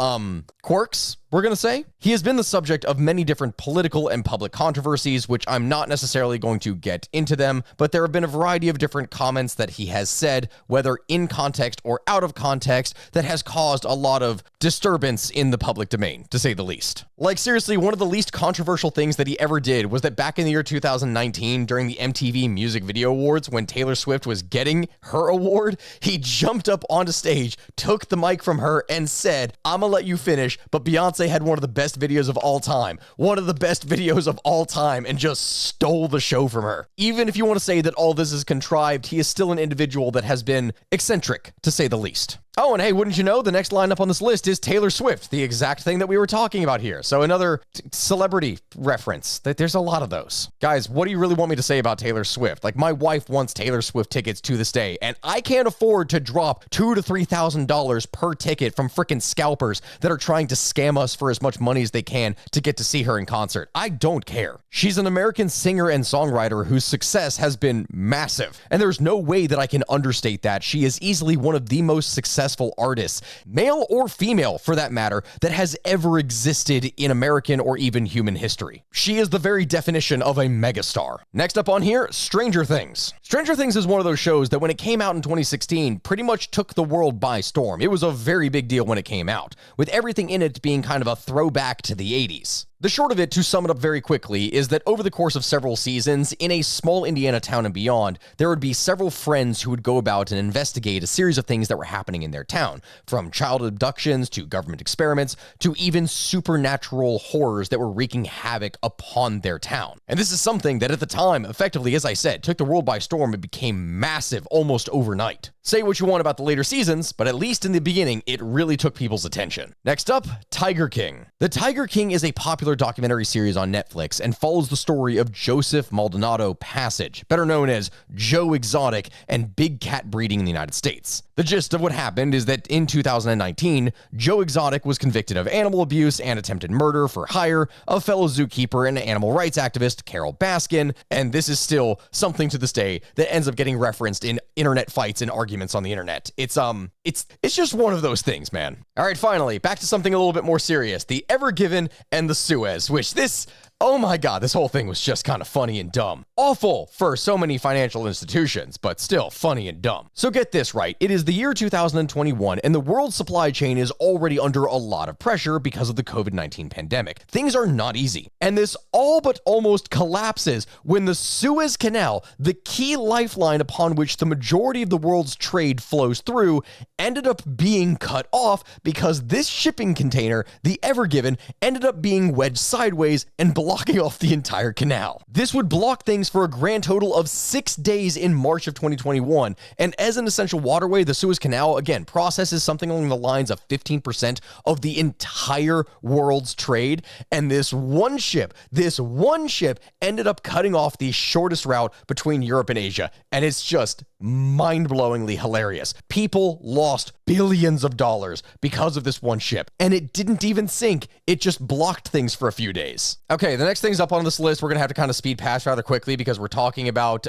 quirks, we're going to say. He has been the subject of many different political and public controversies, which I'm not necessarily going to get into them, but there have been a variety of different comments that he has said, whether in context or out of context, that has caused a lot of disturbance in the public domain, to say the least. Like, seriously, one of the least controversial things that he ever did was that back in the year 2019, during the MTV Music Video Awards, when Taylor Swift was getting her award, he jumped up onto stage, took the mic from her, and said, "I'ma let you finish, but Beyonce had one of the best videos of all time, and just stole the show from her." Even if you want to say that all this is contrived, he is still an individual that has been eccentric, to say the least. Oh, and hey, wouldn't you know, the next lineup on this list is Taylor Swift, the exact thing that we were talking about here. So another celebrity reference. There's a lot of those. Guys, what do you really want me to say about Taylor Swift? Like, my wife wants Taylor Swift tickets to this day, and I can't afford to drop $2,000 to $3,000 per ticket from frickin' scalpers that are trying to scam us for as much money as they can to get to see her in concert. I don't care. She's an American singer and songwriter whose success has been massive, and there's no way that I can understate that. She is easily one of the most successful artists, male or female for that matter, that has ever existed in American or even human history. She is the very definition of a megastar. Next up on here, Stranger Things. Stranger Things is one of those shows that when it came out in 2016 pretty much took the world by storm. It was a very big deal when it came out, with everything in it being kind of a throwback to the 80s. The short of it, to sum it up very quickly, is that over the course of several seasons, in a small Indiana town and beyond, there would be several friends who would go about and investigate a series of things that were happening in their town, from child abductions to government experiments to even supernatural horrors that were wreaking havoc upon their town. And this is something that at the time, effectively, as I said, took the world by storm and became massive almost overnight. Say what you want about the later seasons, but at least in the beginning, it really took people's attention. Next up, Tiger King. The Tiger King is a popular popular documentary series on Netflix and follows the story of Joseph Maldonado Passage, better known as Joe Exotic and big cat breeding in the United States. The gist of what happened is that in 2019, Joe Exotic was convicted of animal abuse and attempted murder for hire of fellow zookeeper and animal rights activist Carol Baskin, and this is still something to this day that ends up getting referenced in internet fights and arguments on the internet. It's just one of those things, man. All right, finally, back to something a little bit more serious. The Ever Given and the Suez, oh my God, this whole thing was just kind of funny and dumb. Awful for so many financial institutions, but still funny and dumb. So get this right, it is the year 2021 and the world supply chain is already under a lot of pressure because of the COVID-19 pandemic. Things are not easy. And this all but almost collapses when the Suez Canal, the key lifeline upon which the majority of the world's trade flows through, ended up being cut off because this shipping container, the Ever Given, ended up being wedged sideways and blocking off the entire canal. This would block things for a grand total of 6 days in March of 2021. And as an essential waterway, the Suez Canal, again, processes something along the lines of 15% of the entire world's trade. And this one ship ended up cutting off the shortest route between Europe and Asia. And it's just mind-blowingly hilarious. People lost billions of dollars because of this one ship, and it didn't even sink. It just blocked things for a few days. Okay, the next thing's up on this list. We're gonna have to kind of speed past rather quickly because we're talking about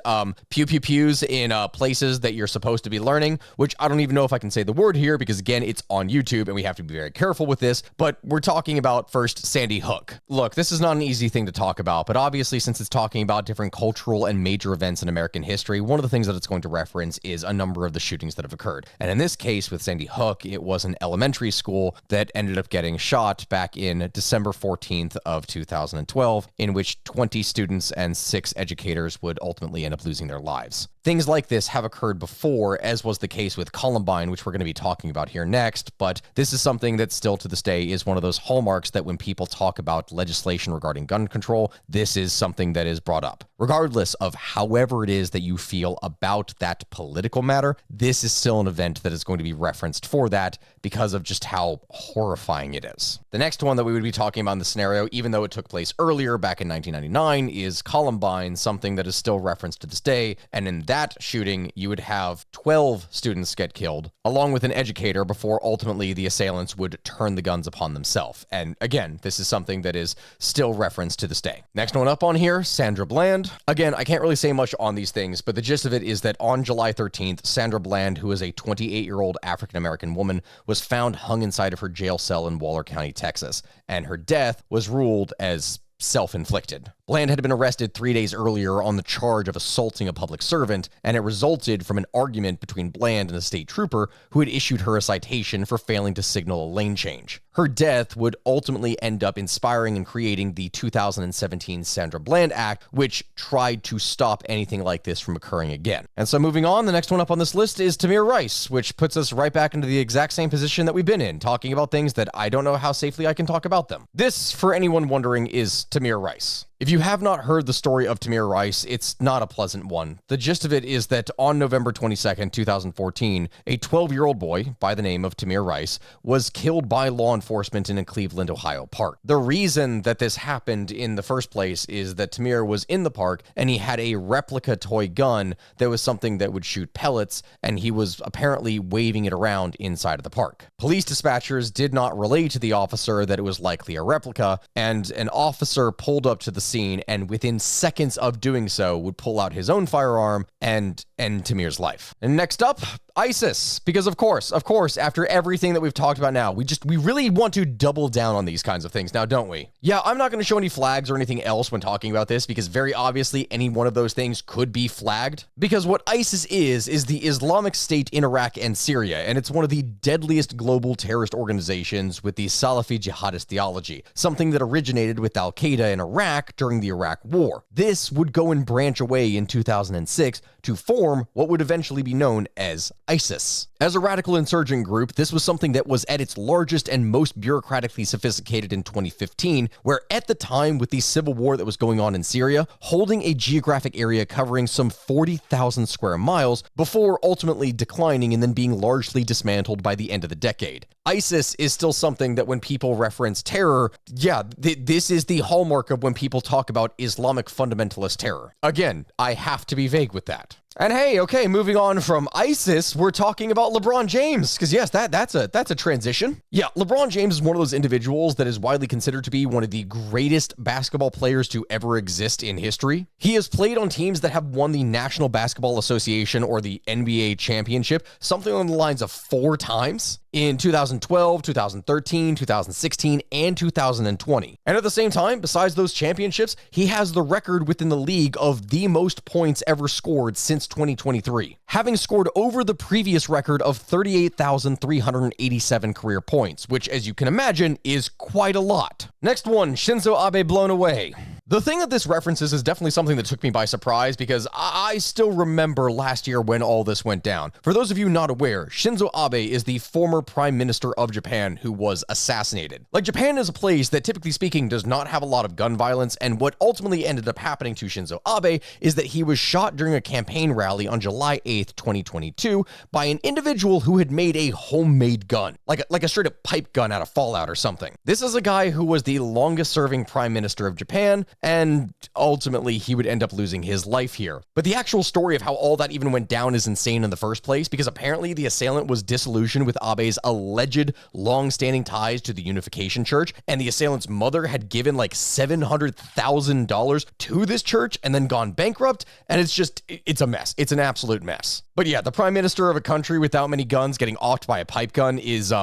pew-pew-pews in places that you're supposed to be learning, which I don't even know if I can say the word here because, again, it's on YouTube and we have to be very careful with this, but we're talking about first Sandy Hook. Look, this is not an easy thing to talk about, but obviously since it's talking about different cultural and major events in American history, one of the things that it's going to reference is a number of the shootings that have occurred. And in this case with Sandy Hook, it was an elementary school that ended up getting shot back in December 14th of 2012, in which 20 students and 6 educators would ultimately end up losing their lives. Things like this have occurred before, as was the case with Columbine, which we're going to be talking about here next, but this is something that still to this day is one of those hallmarks that when people talk about legislation regarding gun control, this is something that is brought up. Regardless of however it is that you feel about that political matter, this is still an event that is going to be referenced for that because of just how horrifying it is. The next one that we would be talking about in the scenario, even though it took place earlier back in 1999, is Columbine, something that is still referenced to this day, and in that shooting, you would have 12 students get killed, along with an educator, before ultimately the assailants would turn the guns upon themselves. And again, this is something that is still referenced to this day. Next one up on here, Sandra Bland. Again, I can't really say much on these things, but the gist of it is that on July 13th, Sandra Bland, who is a 28-year-old African-American woman, was found hung inside of her jail cell in Waller County, Texas, and her death was ruled as self-inflicted. Bland had been arrested 3 days earlier on the charge of assaulting a public servant, and it resulted from an argument between Bland and a state trooper who had issued her a citation for failing to signal a lane change. Her death would ultimately end up inspiring and creating the 2017 Sandra Bland Act, which tried to stop anything like this from occurring again. And so moving on, the next one up on this list is Tamir Rice, which puts us right back into the exact same position that we've been in, talking about things that I don't know how safely I can talk about them. This, for anyone wondering, is Tamir Rice. If you have not heard the story of Tamir Rice, it's not a pleasant one. The gist of it is that on November 22nd, 2014, a 12-year-old boy by the name of Tamir Rice was killed by law enforcement in a Cleveland, Ohio park. The reason that this happened in the first place is that Tamir was in the park and he had a replica toy gun that was something that would shoot pellets, and he was apparently waving it around inside of the park. Police dispatchers did not relay to the officer that it was likely a replica, and an officer pulled up to the scene and within seconds of doing so would pull out his own firearm and end Tamir's life. And next up, ISIS, because of course, after everything that we've talked about now, we really want to double down on these kinds of things now, don't we? Yeah, I'm not going to show any flags or anything else when talking about this because very obviously any one of those things could be flagged, because what ISIS is the Islamic State in Iraq and Syria, and it's one of the deadliest global terrorist organizations with the Salafi jihadist theology, something that originated with Al-Qaeda in Iraq during the Iraq War. This would go and branch away in 2006 to form what would eventually be known as ISIS. As a radical insurgent group, this was something that was at its largest and most bureaucratically sophisticated in 2015, where at the time, with the civil war that was going on in Syria, holding a geographic area covering some 40,000 square miles before ultimately declining and then being largely dismantled by the end of the decade. ISIS is still something that when people reference terror, this is the hallmark of when people talk about Islamic fundamentalist terror. Again, I have to be vague with that. And hey, okay, moving on from ISIS, we're talking about LeBron James, because yes, that's a transition. Yeah, LeBron James is one of those individuals that is widely considered to be one of the greatest basketball players to ever exist in history. He has played on teams that have won the National Basketball Association or the NBA championship, something along the lines of 4 times. In 2012, 2013, 2016, and 2020. And at the same time, besides those championships, he has the record within the league of the most points ever scored since 2023, having scored over the previous record of 38,387 career points, which, as you can imagine, is quite a lot. Next one, Shinzo Abe blown away. The thing that this references is definitely something that took me by surprise because I still remember last year when all this went down. For those of you not aware, Shinzo Abe is the former prime minister of Japan who was assassinated. Like, Japan is a place that, typically speaking, does not have a lot of gun violence, and what ultimately ended up happening to Shinzo Abe is that he was shot during a campaign rally on July 8th, 2022 by an individual who had made a homemade gun, like a straight up pipe gun out of Fallout or something. This is a guy who was the longest serving prime minister of Japan, and ultimately he would end up losing his life here. But the actual story of how all that even went down is insane in the first place, because apparently the assailant was disillusioned with Abe's alleged long-standing ties to the Unification Church, and the assailant's mother had given like $700,000 to this church and then gone bankrupt, and it's a mess. It's an absolute mess. But yeah, the prime minister of a country without many guns getting offed by a pipe gun is,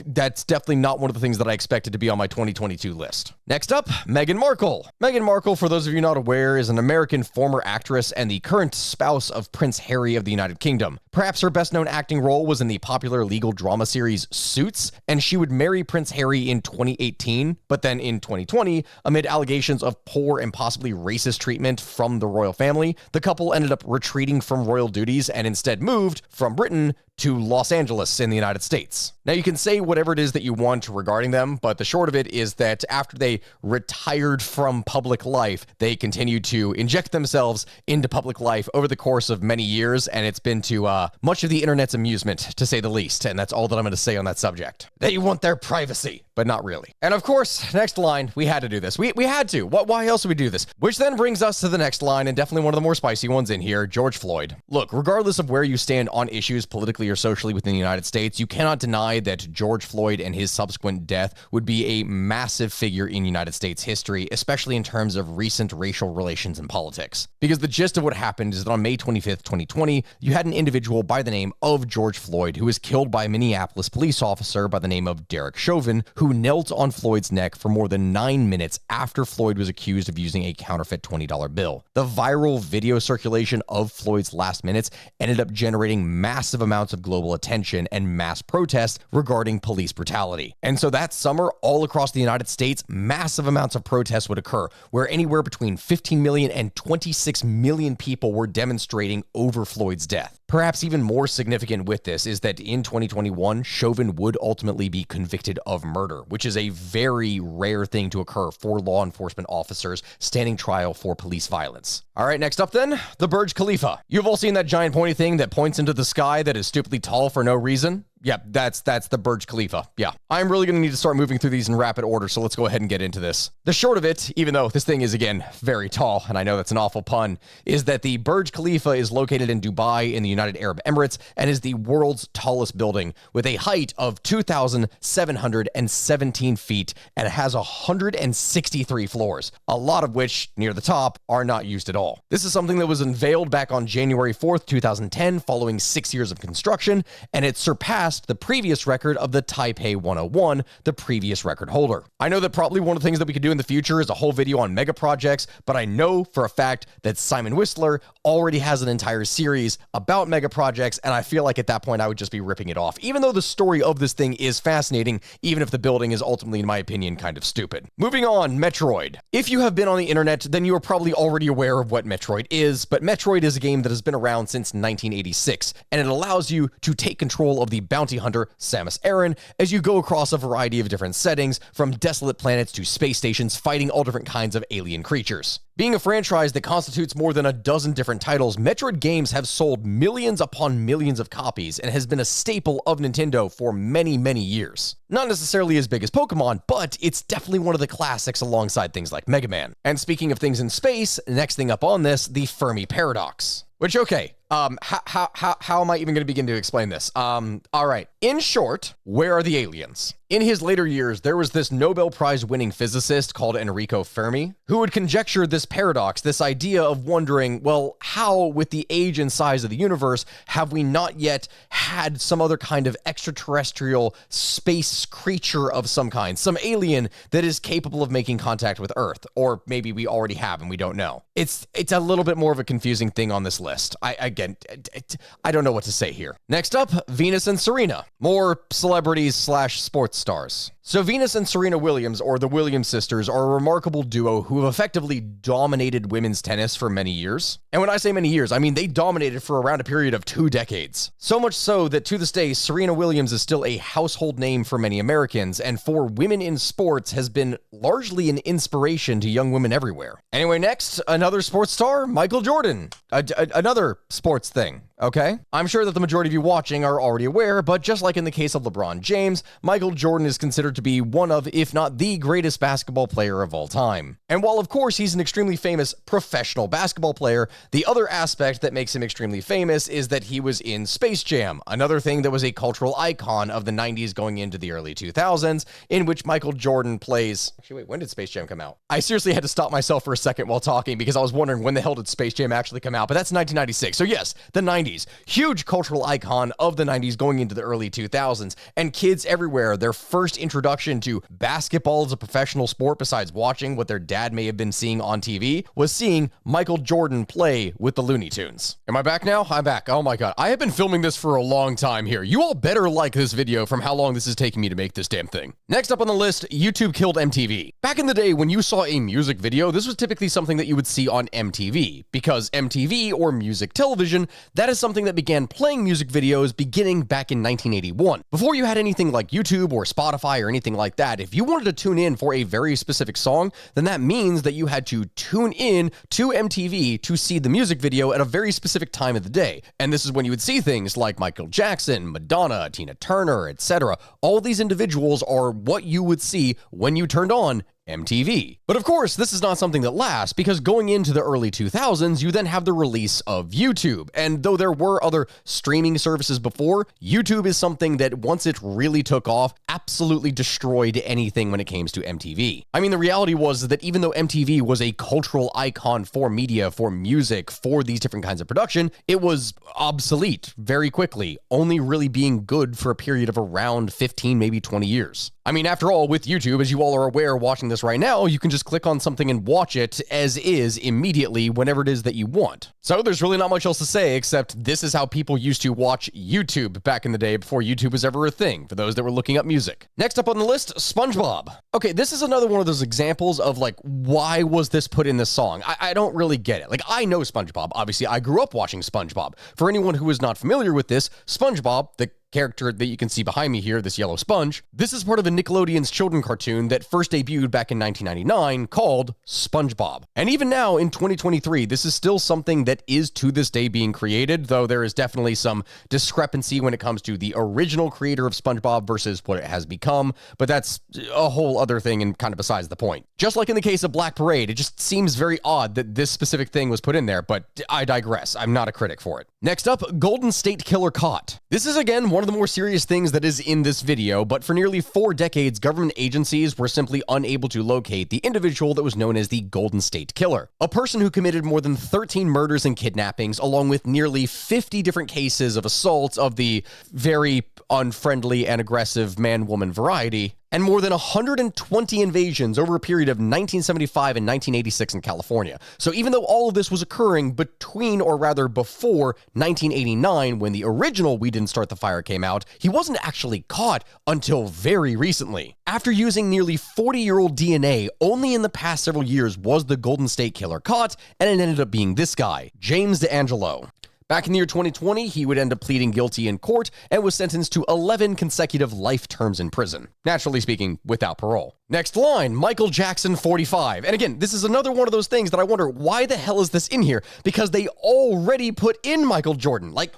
that's definitely not one of the things that I expected to be on my 2022 list. Next up, Meghan Markle. Meghan Markle, for those of you not aware, is an American former actress and the current spouse of Prince Harry of the United Kingdom. Perhaps her best-known acting role was in the popular legal drama series Suits, and she would marry Prince Harry in 2018, but then in 2020, amid allegations of poor and possibly racist treatment from the royal family, the couple ended up retreating from royal duties and instead moved from Britain to Los Angeles in the United States. Now, you can say whatever it is that you want regarding them, but the short of it is that after they retired from public life, they continued to inject themselves into public life over the course of many years, and it's been to much of the internet's amusement, to say the least, and that's all that I'm going to say on that subject. They want their privacy, but not really. And of course, next line, we had to do this. We had to. Why else would we do this? Which then brings us to the next line, and definitely one of the more spicy ones in here, George Floyd. Look, regardless of where you stand on issues politically or socially within the United States, you cannot deny that George Floyd and his subsequent death would be a massive figure in United States history, especially in terms of recent racial relations and politics. Because the gist of what happened is that on May 25th, 2020, you had an individual by the name of George Floyd who was killed by a Minneapolis police officer by the name of Derek Chauvin, who knelt on Floyd's neck for more than 9 minutes after Floyd was accused of using a counterfeit $20 bill. The viral video circulation of Floyd's last minutes ended up generating massive amounts of global attention and mass protests regarding police brutality. And so that summer, all across the United States, massive amounts of protests would occur, where anywhere between 15 million and 26 million people were demonstrating over Floyd's death. Perhaps even more significant with this is that in 2021, Chauvin would ultimately be convicted of murder, which is a very rare thing to occur for law enforcement officers standing trial for police violence. All right, next up then, the Burj Khalifa. You've all seen that giant pointy thing that points into the sky that is stupidly tall for no reason? Yeah, that's the Burj Khalifa. Yeah. I'm really going to need to start moving through these in rapid order, so let's go ahead and get into this. The short of it, even though this thing is, again, very tall, and I know that's an awful pun, is that the Burj Khalifa is located in Dubai in the United Arab Emirates and is the world's tallest building with a height of 2,717 feet, and it has 163 floors, a lot of which, near the top, are not used at all. This is something that was unveiled back on January 4th, 2010, following 6 years of construction, and it surpassed surpassed the previous record of the Taipei 101, the previous record holder. I know that probably one of the things that we could do in the future is a whole video on mega projects, but I know for a fact that Simon Whistler already has an entire series about mega projects, and I feel like at that point I would just be ripping it off, even though the story of this thing is fascinating, even if the building is ultimately, in my opinion, kind of stupid. Moving on, Metroid. If you have been on the internet, then you are probably already aware of what Metroid is, but Metroid is a game that has been around since 1986, and it allows you to take control of the bounty hunter Samus Aran as you go across a variety of different settings, from desolate planets to space stations, fighting all different kinds of alien creatures. Being a franchise that constitutes more than a dozen different titles, Metroid games have sold millions upon millions of copies and has been a staple of Nintendo for many, many years. Not necessarily as big as Pokemon, but it's definitely one of the classics alongside things like Mega Man. And speaking of things in space, next thing up on this, the Fermi Paradox. Which, okay, how am I even going to begin to explain this? All right. In short, where are the aliens? In his later years, there was this Nobel Prize winning physicist called Enrico Fermi, who would conjecture this paradox, this idea of wondering, well, how, with the age and size of the universe, have we not yet had some other kind of extraterrestrial space creature of some kind, some alien that is capable of making contact with Earth? Or maybe we already have and we don't know. It's a little bit more of a confusing thing on this list. I don't know what to say here. Next up, Venus and Serena. More celebrities / sports stars. So Venus and Serena Williams, or the Williams sisters, are a remarkable duo who have effectively dominated women's tennis for many years. And when I say many years, I mean they dominated for around a period of 2 decades. So much so that to this day, Serena Williams is still a household name for many Americans, and for women in sports has been largely an inspiration to young women everywhere. Anyway, next, another sports star, Michael Jordan. Another sports thing. Okay? I'm sure that the majority of you watching are already aware, but just like in the case of LeBron James, Michael Jordan is considered to be one of, if not the greatest basketball player of all time. And while of course he's an extremely famous professional basketball player, the other aspect that makes him extremely famous is that he was in Space Jam, another thing that was a cultural icon of the 90s going into the early 2000s, in which Michael Jordan plays... Actually, wait, when did Space Jam come out? I seriously had to stop myself for a second while talking because I was wondering when the hell did Space Jam actually come out, but that's 1996. So yes, the 90s. Huge cultural icon of the 90s going into the early 2000s, and kids everywhere, their first introduction to basketball as a professional sport, besides watching what their dad may have been seeing on TV, was seeing Michael Jordan play with the Looney Tunes. Am I back now? I'm back. Oh my god. I have been filming this for a long time here. You all better like this video from how long this is taking me to make this damn thing. Next up on the list, YouTube killed MTV. Back in the day when you saw a music video, this was typically something that you would see on MTV, because MTV, or music television, that is something that began playing music videos beginning back in 1981. Before you had anything like YouTube or Spotify or anything like that, if you wanted to tune in for a very specific song, then that means that you had to tune in to MTV to see the music video at a very specific time of the day. And this is when you would see things like Michael Jackson, Madonna, Tina Turner, etc. All these individuals are what you would see when you turned on MTV. But of course, this is not something that lasts, because going into the early 2000s, you then have the release of YouTube. And though there were other streaming services before, YouTube is something that once it really took off, absolutely destroyed anything when it came to MTV. I mean, the reality was that even though MTV was a cultural icon for media, for music, for these different kinds of production, it was obsolete very quickly, only really being good for a period of around 15, maybe 20 years. I mean, after all, with YouTube, as you all are aware watching this right now, you can just click on something and watch it as is immediately whenever it is that you want. So there's really not much else to say except this is how people used to watch YouTube back in the day before YouTube was ever a thing, for those that were looking up music. Next up on the list, SpongeBob. Okay, this is another one of those examples of like, why was this put in this song? I don't really get it. Like, I know SpongeBob. Obviously, I grew up watching SpongeBob. For anyone who is not familiar with this, SpongeBob, the character that you can see behind me here, this yellow sponge, this is part of a Nickelodeon's children cartoon that first debuted back in 1999 called SpongeBob. And even now in 2023, this is still something that is to this day being created, though there is definitely some discrepancy when it comes to the original creator of SpongeBob versus what it has become, but that's a whole other thing and kind of besides the point. Just like in the case of Black Parade, it just seems very odd that this specific thing was put in there, but I digress. I'm not a critic for it. Next up, Golden State Killer caught. This is again one of the more serious things that is in this video, but for nearly 4 decades, government agencies were simply unable to locate the individual that was known as the Golden State Killer, a person who committed more than 13 murders and kidnappings, along with nearly 50 different cases of assaults of the very unfriendly and aggressive man-woman variety, and more than 120 invasions over a period of 1975 and 1986 in California. So even though all of this was occurring between, or rather before, 1989, when the original We Didn't Start the Fire came out, he wasn't actually caught until very recently. After using nearly 40-year-old DNA, only in the past several years was the Golden State Killer caught, and it ended up being this guy, James DeAngelo. Back in the year 2020, he would end up pleading guilty in court and was sentenced to 11 consecutive life terms in prison. Naturally speaking, without parole. Next line, Michael Jackson 45. And again, this is another one of those things that I wonder, why the hell is this in here? Because they already put in Michael Jordan. Like,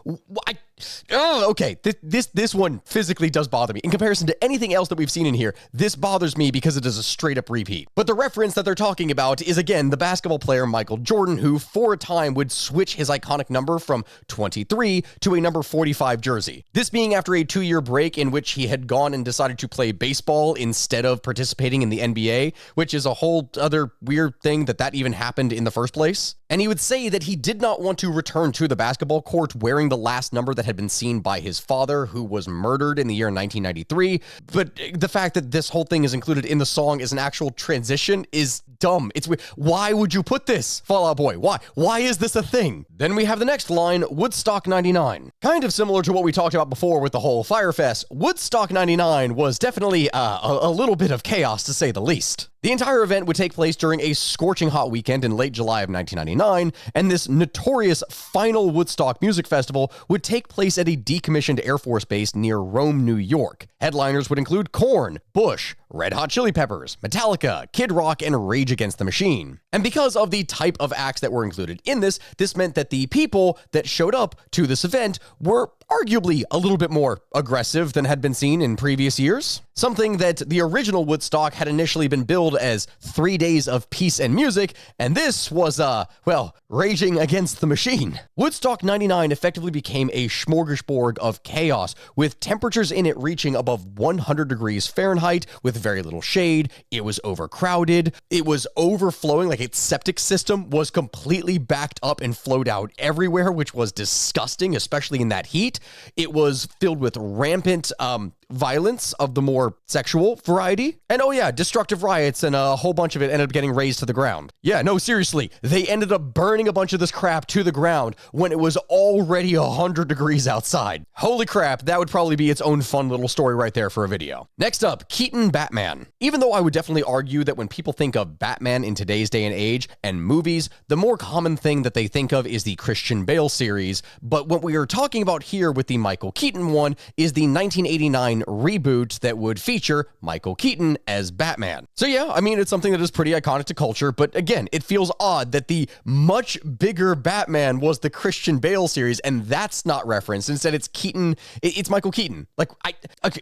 okay, this one physically does bother me. In comparison to anything else that we've seen in here, this bothers me because it is a straight up repeat. But the reference that they're talking about is, again, the basketball player Michael Jordan, who for a time would switch his iconic number from 23 to a number 45 jersey. This being after a 2-year break in which he had gone and decided to play baseball instead of participating in the NBA, which is a whole other weird thing that even happened in the first place. And he would say that he did not want to return to the basketball court wearing the last number that had been seen by his father, who was murdered in the year 1993. But the fact that this whole thing is included in the song as an actual transition is dumb. It's weird. Why would you put this, Fall Out Boy? Why is this a thing? Then we have the next line, Woodstock 99. Kind of similar to what we talked about before with the whole Fyre Fest, Woodstock 99 was definitely a little bit of chaos, to say the least. The entire event would take place during a scorching hot weekend in late July of 1999, and this notorious final Woodstock Music Festival would take place at a decommissioned Air Force base near Rome, New York. Headliners would include Korn, Bush, Red Hot Chili Peppers, Metallica, Kid Rock, and Rage Against the Machine. And because of the type of acts that were included in this meant that the people that showed up to this event were arguably a little bit more aggressive than had been seen in previous years. Something that the original Woodstock had initially been billed as 3 days of peace and music, and this was, raging against the machine. Woodstock 99 effectively became a smorgasbord of chaos, with temperatures in it reaching above 100 degrees Fahrenheit, with very little shade. It was overcrowded. It was overflowing, like its septic system was completely backed up and flowed out everywhere, which was disgusting, especially in that heat. It was filled with rampant, violence of the more sexual variety. And oh yeah, destructive riots, and a whole bunch of it ended up getting razed to the ground. Yeah, no, seriously, they ended up burning a bunch of this crap to the ground when it was already 100 degrees outside. Holy crap, that would probably be its own fun little story right there for a video. Next up, Keaton Batman. Even though I would definitely argue that when people think of Batman in today's day and age and movies, the more common thing that they think of is the Christian Bale series, but what we are talking about here with the Michael Keaton one is the 1989 reboot that would feature Michael Keaton as Batman. So yeah, I mean, it's something that is pretty iconic to culture, but again, it feels odd that the much bigger Batman was the Christian Bale series, and that's not referenced. Instead, it's Keaton. It's Michael Keaton. Like,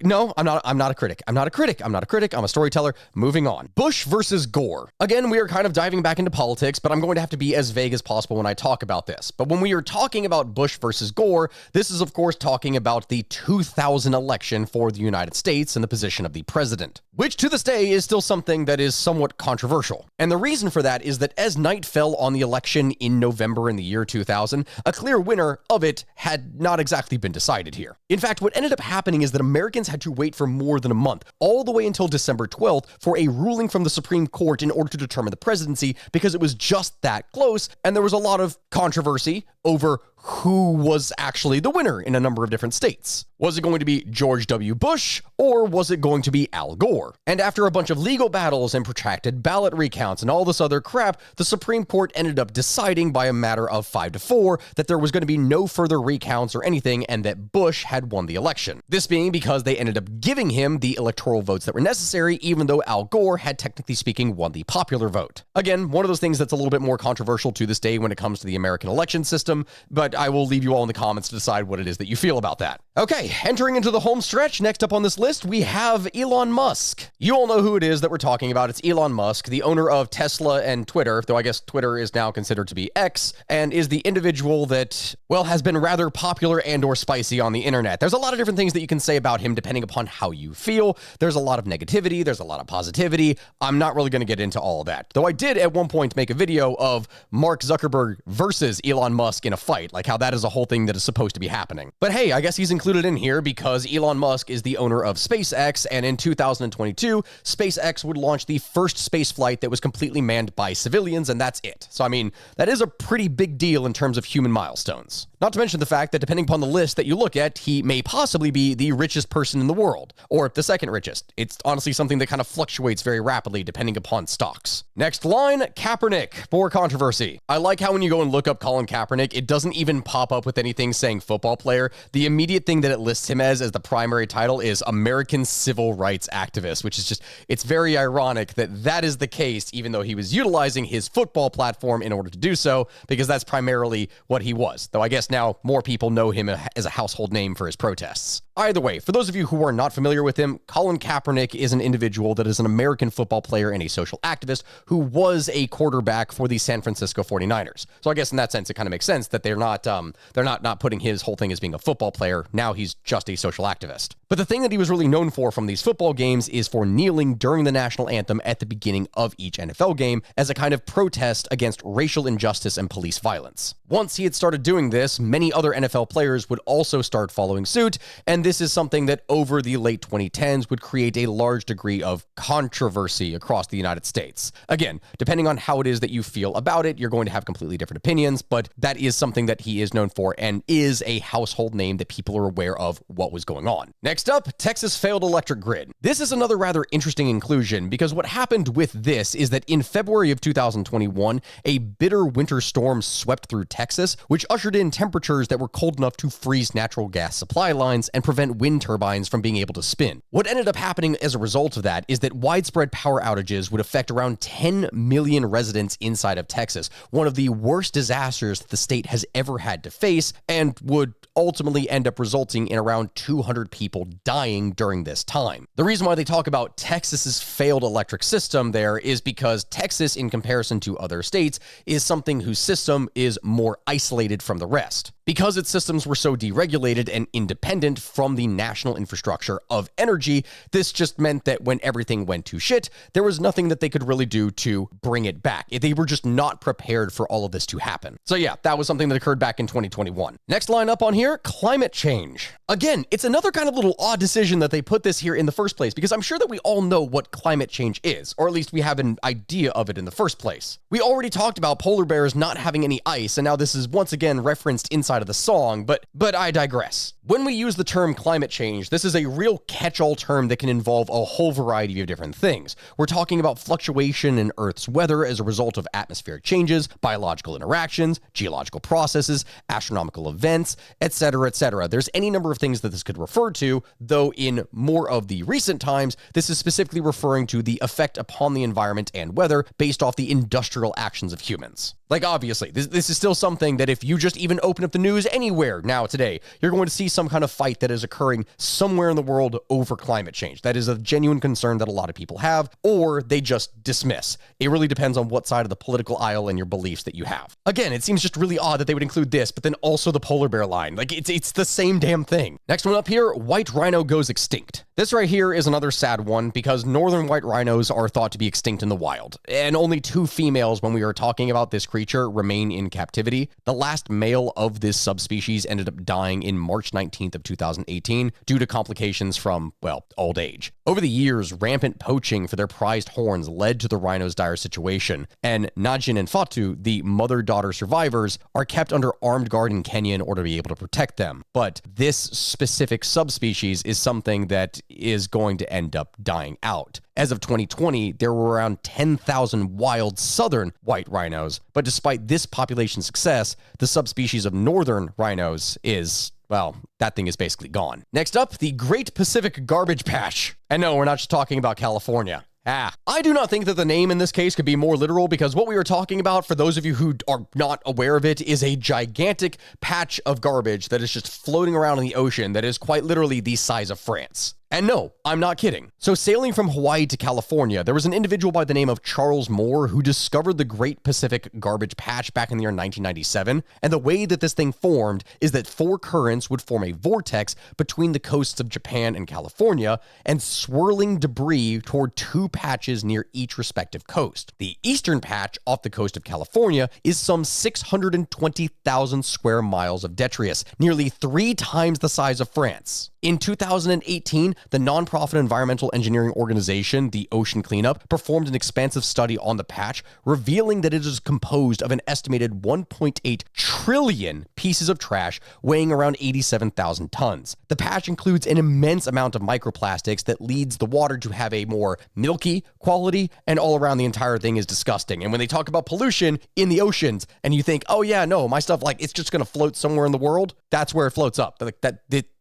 no, I'm not a critic. I'm a storyteller. Moving on. Bush versus Gore. Again, we are kind of diving back into politics, but I'm going to have to be as vague as possible when I talk about this. But when we are talking about Bush versus Gore, this is of course talking about the 2000 election for the United States and the position of the president, which to this day is still something that is somewhat controversial. And the reason for that is that as night fell on the election in November in the year 2000, a clear winner of it had not exactly been decided here. In fact, what ended up happening is that Americans had to wait for more than a month, all the way until December 12th, for a ruling from the Supreme Court in order to determine the presidency, because it was just that close, and there was a lot of controversy over who was actually the winner in a number of different states. Was it going to be George W. Bush, or was it going to be Al Gore? And after a bunch of legal battles and protracted ballot recounts and all this other crap, the Supreme Court ended up deciding by a matter of 5-4 that there was going to be no further recounts or anything, and that Bush had won the election. This being because they ended up giving him the electoral votes that were necessary, even though Al Gore had, technically speaking, won the popular vote. Again, one of those things that's a little bit more controversial to this day when it comes to the American election system, but I will leave you all in the comments to decide what it is that you feel about that. Okay, entering into the home stretch, next up on this list, we have Elon Musk. You all know who it is that we're talking about. It's Elon Musk, the owner of Tesla and Twitter, though I guess Twitter is now considered to be X, and is the individual that, well, has been rather popular and or spicy on the internet. There's a lot of different things that you can say about him depending upon how you feel. There's a lot of negativity, there's a lot of positivity. I'm not really going to get into all of that, though I did at one point make a video of Mark Zuckerberg versus Elon Musk in a fight, like how that is a whole thing that is supposed to be happening. But hey, I guess he's included in here because Elon Musk is the owner of SpaceX, and in 2022, SpaceX would launch the first space flight that was completely manned by civilians, and that's it. So, I mean, that is a pretty big deal in terms of human milestones. Not to mention the fact that depending upon the list that you look at, he may possibly be the richest person in the world, or the second richest. It's honestly something that kind of fluctuates very rapidly depending upon stocks. Next line, Kaepernick. More controversy. I like how when you go and look up Colin Kaepernick, it doesn't even pop up with anything saying football player. The immediate thing that it lists him as the primary title is American Civil Rights Activist, which is just, it's very ironic that that is the case, even though he was utilizing his football platform in order to do so, because that's primarily what he was. Though I guess now more people know him as a household name for his protests. Either way, for those of you who are not familiar with him, Colin Kaepernick is an individual that is an American football player and a social activist who was a quarterback for the San Francisco 49ers. So I guess in that sense, it kind of makes sense that they're not putting his whole thing as being a football player. Now he's just a social activist. But the thing that he was really known for from these football games is for kneeling during the national anthem at the beginning of each NFL game as a kind of protest against racial injustice and police violence. Once he had started doing this, many other NFL players would also start following suit, and this is something that over the late 2010s would create a large degree of controversy across the United States. Again, depending on how it is that you feel about it, you're going to have completely different opinions, but that is something that he is known for and is a household name that people are aware of what was going on. Next up, Texas failed electric grid. This is another rather interesting inclusion because what happened with this is that in February of 2021, a bitter winter storm swept through Texas, which ushered in temperatures that were cold enough to freeze natural gas supply lines and prevent wind turbines from being able to spin. What ended up happening as a result of that is that widespread power outages would affect around 10 million residents inside of Texas, one of the worst disasters that the state has ever had to face, and would ultimately end up resulting in around 200 people dying during this time. The reason why they talk about Texas's failed electric system there is because Texas, in comparison to other states, is something whose system is more isolated from the rest. Because its systems were so deregulated and independent from the national infrastructure of energy, this just meant that when everything went to shit, there was nothing that they could really do to bring it back. They were just not prepared for all of this to happen. So yeah, that was something that occurred back in 2021. Next line up on here, climate change. Again, it's another kind of little odd decision that they put this here in the first place, because I'm sure that we all know what climate change is, or at least we have an idea of it in the first place. We already talked about polar bears not having any ice, and now this is once again referenced inside of the song, but I digress. When we use the term climate change, this is a real catch-all term that can involve a whole variety of different things. We're talking about fluctuation in Earth's weather as a result of atmospheric changes, biological interactions, geological processes, astronomical events, etc., etc. There's any number of things that this could refer to, though in more of the recent times, this is specifically referring to the effect upon the environment and weather based off the industrial actions of humans. Like, obviously, this is still something that if you just even open up the news anywhere now today, you're going to see some kind of fight that is occurring somewhere in the world over climate change. That is a genuine concern that a lot of people have, or they just dismiss. It really depends on what side of the political aisle and your beliefs that you have. Again, it seems just really odd that they would include this, but then also the polar bear line. Like, it's the same damn thing. Next one up here, white rhino goes extinct. This right here is another sad one because northern white rhinos are thought to be extinct in the wild, and only 2 females when we are talking about this creature remain in captivity. The last male of this subspecies ended up dying in March 19th of 2018 due to complications from, well, old age. Over the years, rampant poaching for their prized horns led to the rhino's dire situation, and Najin and Fatu, the mother-daughter survivors, are kept under armed guard in Kenya in order to be able to protect them. But this specific subspecies is something that is going to end up dying out. As of 2020, there were around 10,000 wild southern white rhinos, but despite this population success, the subspecies of northern rhinos is, well, that thing is basically gone. Next up, the Great Pacific Garbage Patch. And no, we're not just talking about California. I do not think that the name in this case could be more literal, because what we are talking about, for those of you who are not aware of it, is a gigantic patch of garbage that is just floating around in the ocean that is quite literally the size of France. And no, I'm not kidding. So sailing from Hawaii to California, there was an individual by the name of Charles Moore who discovered the Great Pacific Garbage Patch back in the year 1997. And the way that this thing formed is that 4 currents would form a vortex between the coasts of Japan and California, and swirling debris toward 2 patches near each respective coast. The eastern patch off the coast of California is some 620,000 square miles of detritus, nearly 3 times the size of France. In 2018, the nonprofit environmental engineering organization, the Ocean Cleanup, performed an expansive study on the patch, revealing that it is composed of an estimated 1.8 trillion pieces of trash weighing around 87,000 tons. The patch includes an immense amount of microplastics that leads the water to have a more milky quality, and all around the entire thing is disgusting. And when they talk about pollution in the oceans, and you think, oh yeah, no, my stuff, like, it's just going to float somewhere in the world, that's where it floats up. Like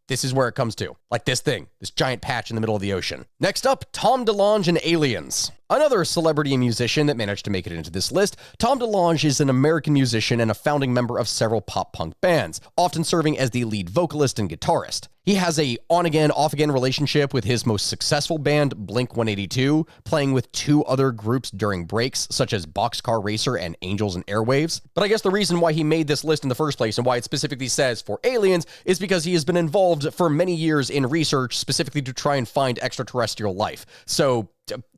this is where it comes to. Like this thing, this giant patch in the middle of the ocean. Next up, Tom DeLonge and aliens. Another celebrity and musician that managed to make it into this list, Tom DeLonge is an American musician and a founding member of several pop-punk bands, often serving as the lead vocalist and guitarist. He has a on-again, off-again relationship with his most successful band, Blink-182, playing with 2 other groups during breaks, such as Boxcar Racer and Angels and Airwaves. But I guess the reason why he made this list in the first place, and why it specifically says for aliens, is because he has been involved for many years in research specifically to try and find extraterrestrial life. So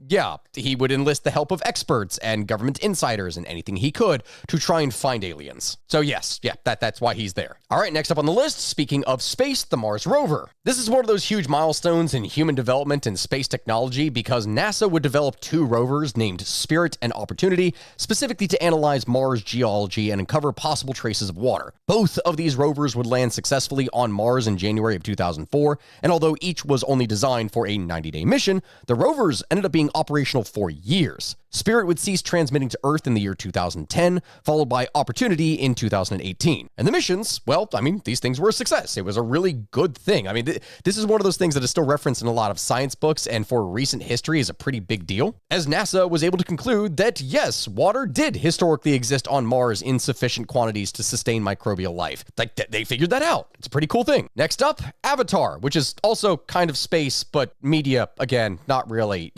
yeah, he would enlist the help of experts and government insiders and anything he could to try and find aliens. So yes, that's why he's there. All right, next up on the list, speaking of space, the Mars rover. This is one of those huge milestones in human development and space technology, because NASA would develop 2 rovers named Spirit and Opportunity, specifically to analyze Mars geology and uncover possible traces of water. Both of these rovers would land successfully on Mars in January of 2004, and although each was only designed for a 90-day mission, the rovers ended up being operational for years. Spirit would cease transmitting to Earth in the year 2010, followed by Opportunity in 2018. And the missions, well, I mean, these things were a success. It was a really good thing. I mean, this is one of those things that is still referenced in a lot of science books, and for recent history is a pretty big deal, as NASA was able to conclude that, yes, water did historically exist on Mars in sufficient quantities to sustain microbial life. Like, they figured that out. It's a pretty cool thing. Next up, Avatar, which is also kind of space, but media, again, not really.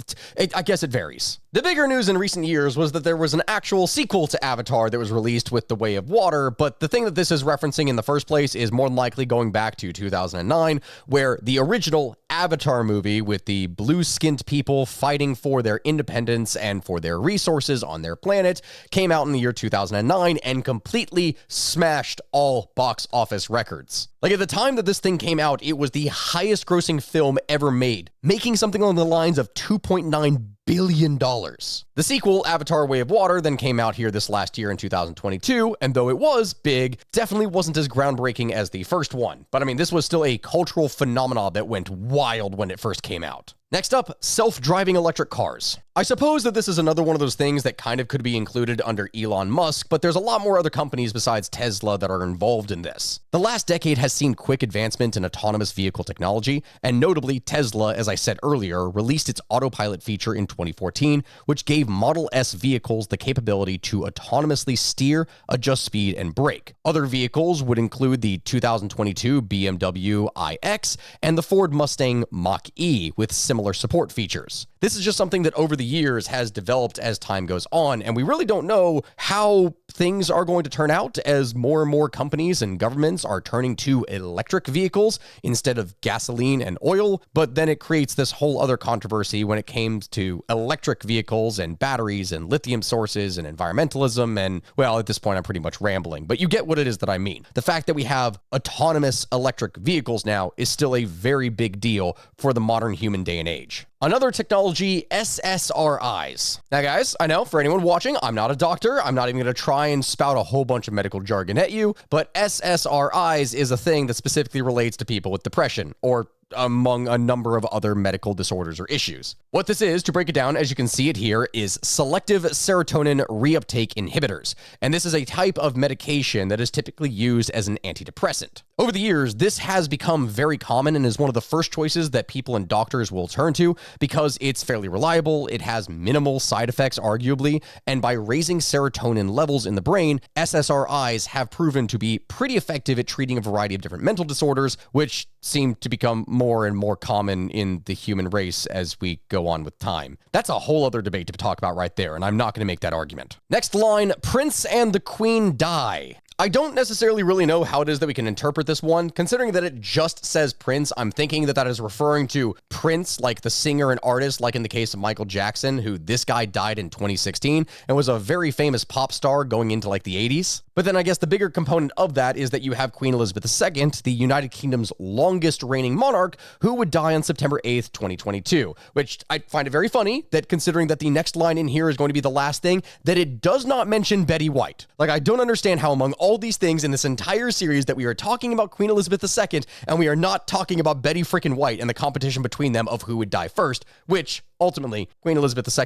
I guess it varies. The bigger news in recent years was that there was an actual sequel to Avatar that was released with The Way of Water, but the thing that this is referencing in the first place is more than likely going back to 2009, where the original Avatar movie with the blue-skinned people fighting for their independence and for their resources on their planet came out in the year 2009 and completely smashed all box office records. Like, at the time that this thing came out, it was the highest grossing film ever made, making something along the lines of $2.9 billion. The sequel, Avatar: Way of Water, then came out here this last year in 2022, and though it was big, definitely wasn't as groundbreaking as the first one. But I mean, this was still a cultural phenomenon that went wild when it first came out. Next up, self-driving electric cars. I suppose that this is another one of those things that kind of could be included under Elon Musk, but there's a lot more other companies besides Tesla that are involved in this. The last decade has seen quick advancement in autonomous vehicle technology, and notably Tesla, as I said earlier, released its autopilot feature in 2014, which gave Model S vehicles the capability to autonomously steer, adjust speed, and brake. Other vehicles would include the 2022 BMW iX and the Ford Mustang Mach-E with similar support features. This is just something that over the years has developed as time goes on, and we really don't know how things are going to turn out as more and more companies and governments are turning to electric vehicles instead of gasoline and oil, but then it creates this whole other controversy when it comes to electric vehicles and batteries and lithium sources and environmentalism, and, well, at this point I'm pretty much rambling, but you get what it is that I mean. The fact that we have autonomous electric vehicles now is still a very big deal for the modern human day and age. Another technology, SSRIs. Now guys, I know for anyone watching, I'm not a doctor. I'm not even going to try and spout a whole bunch of medical jargon at you, but SSRIs is a thing that specifically relates to people with depression, or among a number of other medical disorders or issues. What this is, to break it down, as you can see it here, is selective serotonin reuptake inhibitors. And this is a type of medication that is typically used as an antidepressant. Over the years, this has become very common and is one of the first choices that people and doctors will turn to because it's fairly reliable, it has minimal side effects, arguably, and by raising serotonin levels in the brain, SSRIs have proven to be pretty effective at treating a variety of different mental disorders, which seem to become more and more common in the human race as we go on with time. That's a whole other debate to talk about right there, and I'm not going to make that argument. Next line, Prince and the Queen die. I don't necessarily really know how it is that we can interpret this one. Considering that it just says Prince, I'm thinking that that is referring to Prince, like the singer and artist, like in the case of Michael Jackson, who this guy died in 2016 and was a very famous pop star going into like the 80s. But then I guess the bigger component of that is that you have Queen Elizabeth II, the United Kingdom's longest reigning monarch, who would die on September 8th, 2022, which I find it very funny that considering that the next line in here is going to be the last thing, that it does not mention Betty White. Like, I don't understand how among all these things in this entire series that we are talking about Queen Elizabeth II and we are not talking about Betty freaking White and the competition between them of who would die first, which ultimately Queen Elizabeth II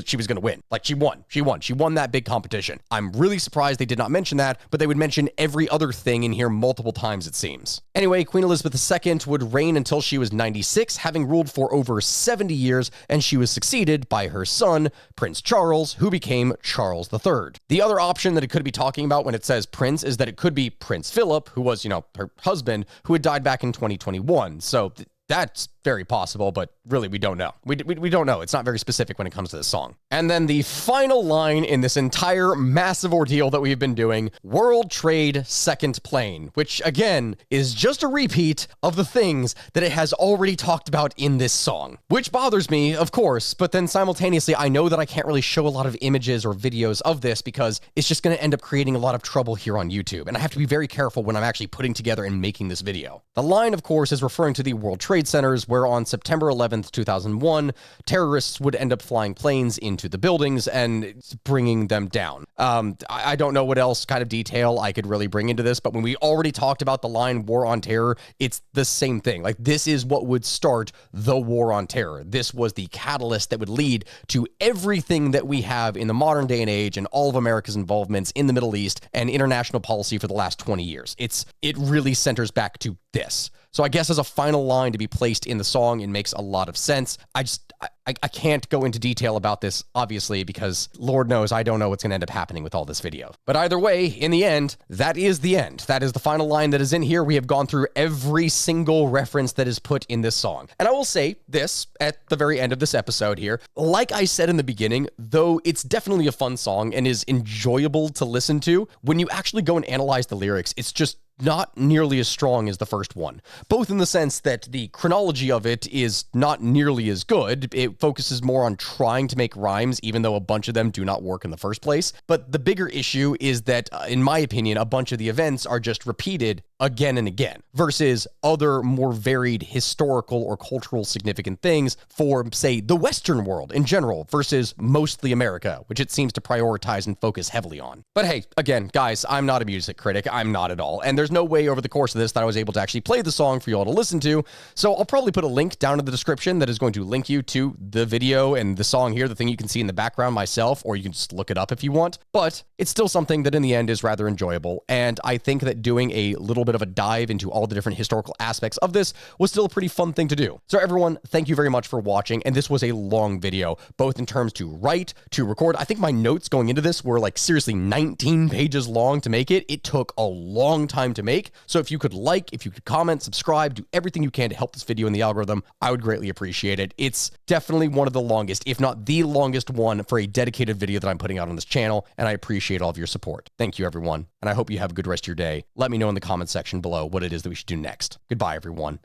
she was going to win. Like, she won that big competition. I'm really surprised they did not mention that, but they would mention every other thing in here multiple times, it seems. Anyway, Queen Elizabeth II would reign until she was 96, having ruled for over 70 years, and she was succeeded by her son, Prince Charles, who became Charles III. The other option that it could be talking about when it says Prince is that it could be Prince Philip, who was, her husband, who had died back in 2021. So that's very possible, but really we don't know. We don't know. It's not very specific when it comes to this song. And then the final line in this entire massive ordeal that we've been doing, World Trade Second Plane, which again is just a repeat of the things that it has already talked about in this song, which bothers me, of course, but then simultaneously I know that I can't really show a lot of images or videos of this because it's just going to end up creating a lot of trouble here on YouTube, and I have to be very careful when I'm actually putting together and making this video. The line, of course, is referring to the World Trade Centers, where on September 11th, 2001, terrorists would end up flying planes into the buildings and bringing them down. I don't know what else kind of detail I could really bring into this, but when we already talked about the line War on Terror, it's the same thing. Like, this is what would start the War on Terror. This was the catalyst that would lead to everything that we have in the modern day and age and all of America's involvements in the Middle East and international policy for the last 20 years. It really centers back to this. So I guess as a final line to be placed in the song, it makes a lot of sense. I can't go into detail about this, obviously, because Lord knows I don't know what's going to end up happening with all this video. But either way, in the end, that is the end. That is the final line that is in here. We have gone through every single reference that is put in this song. And I will say this at the very end of this episode here. Like I said in the beginning, though it's definitely a fun song and is enjoyable to listen to, when you actually go and analyze the lyrics, it's just not nearly as strong as the first one, both in the sense that the chronology of it is not nearly as good. It focuses more on trying to make rhymes, even though a bunch of them do not work in the first place. But the bigger issue is that, in my opinion, a bunch of the events are just repeated again and again, versus other more varied historical or cultural significant things for, say, the Western world in general, versus mostly America, which it seems to prioritize and focus heavily on. But hey, again, guys, I'm not a music critic. I'm not at all. And there's no way over the course of this that I was able to actually play the song for you all to listen to. So I'll probably put a link down in the description that is going to link you to the video and the song here, the thing you can see in the background myself, or you can just look it up if you want. But it's still something that in the end is rather enjoyable. And I think that doing a little bit of a dive into all the different historical aspects of this was still a pretty fun thing to do. So everyone, thank you very much for watching. And this was a long video, both in terms to write, to record. I think my notes going into this were like seriously 19 pages long to make it. It took a long time to make. So if you could if you could comment, subscribe, do everything you can to help this video in the algorithm, I would greatly appreciate it. It's definitely one of the longest, if not the longest one for a dedicated video that I'm putting out on this channel. And I appreciate all of your support. Thank you, everyone. And I hope you have a good rest of your day. Let me know in the comment section below what it is that we should do next. Goodbye, everyone.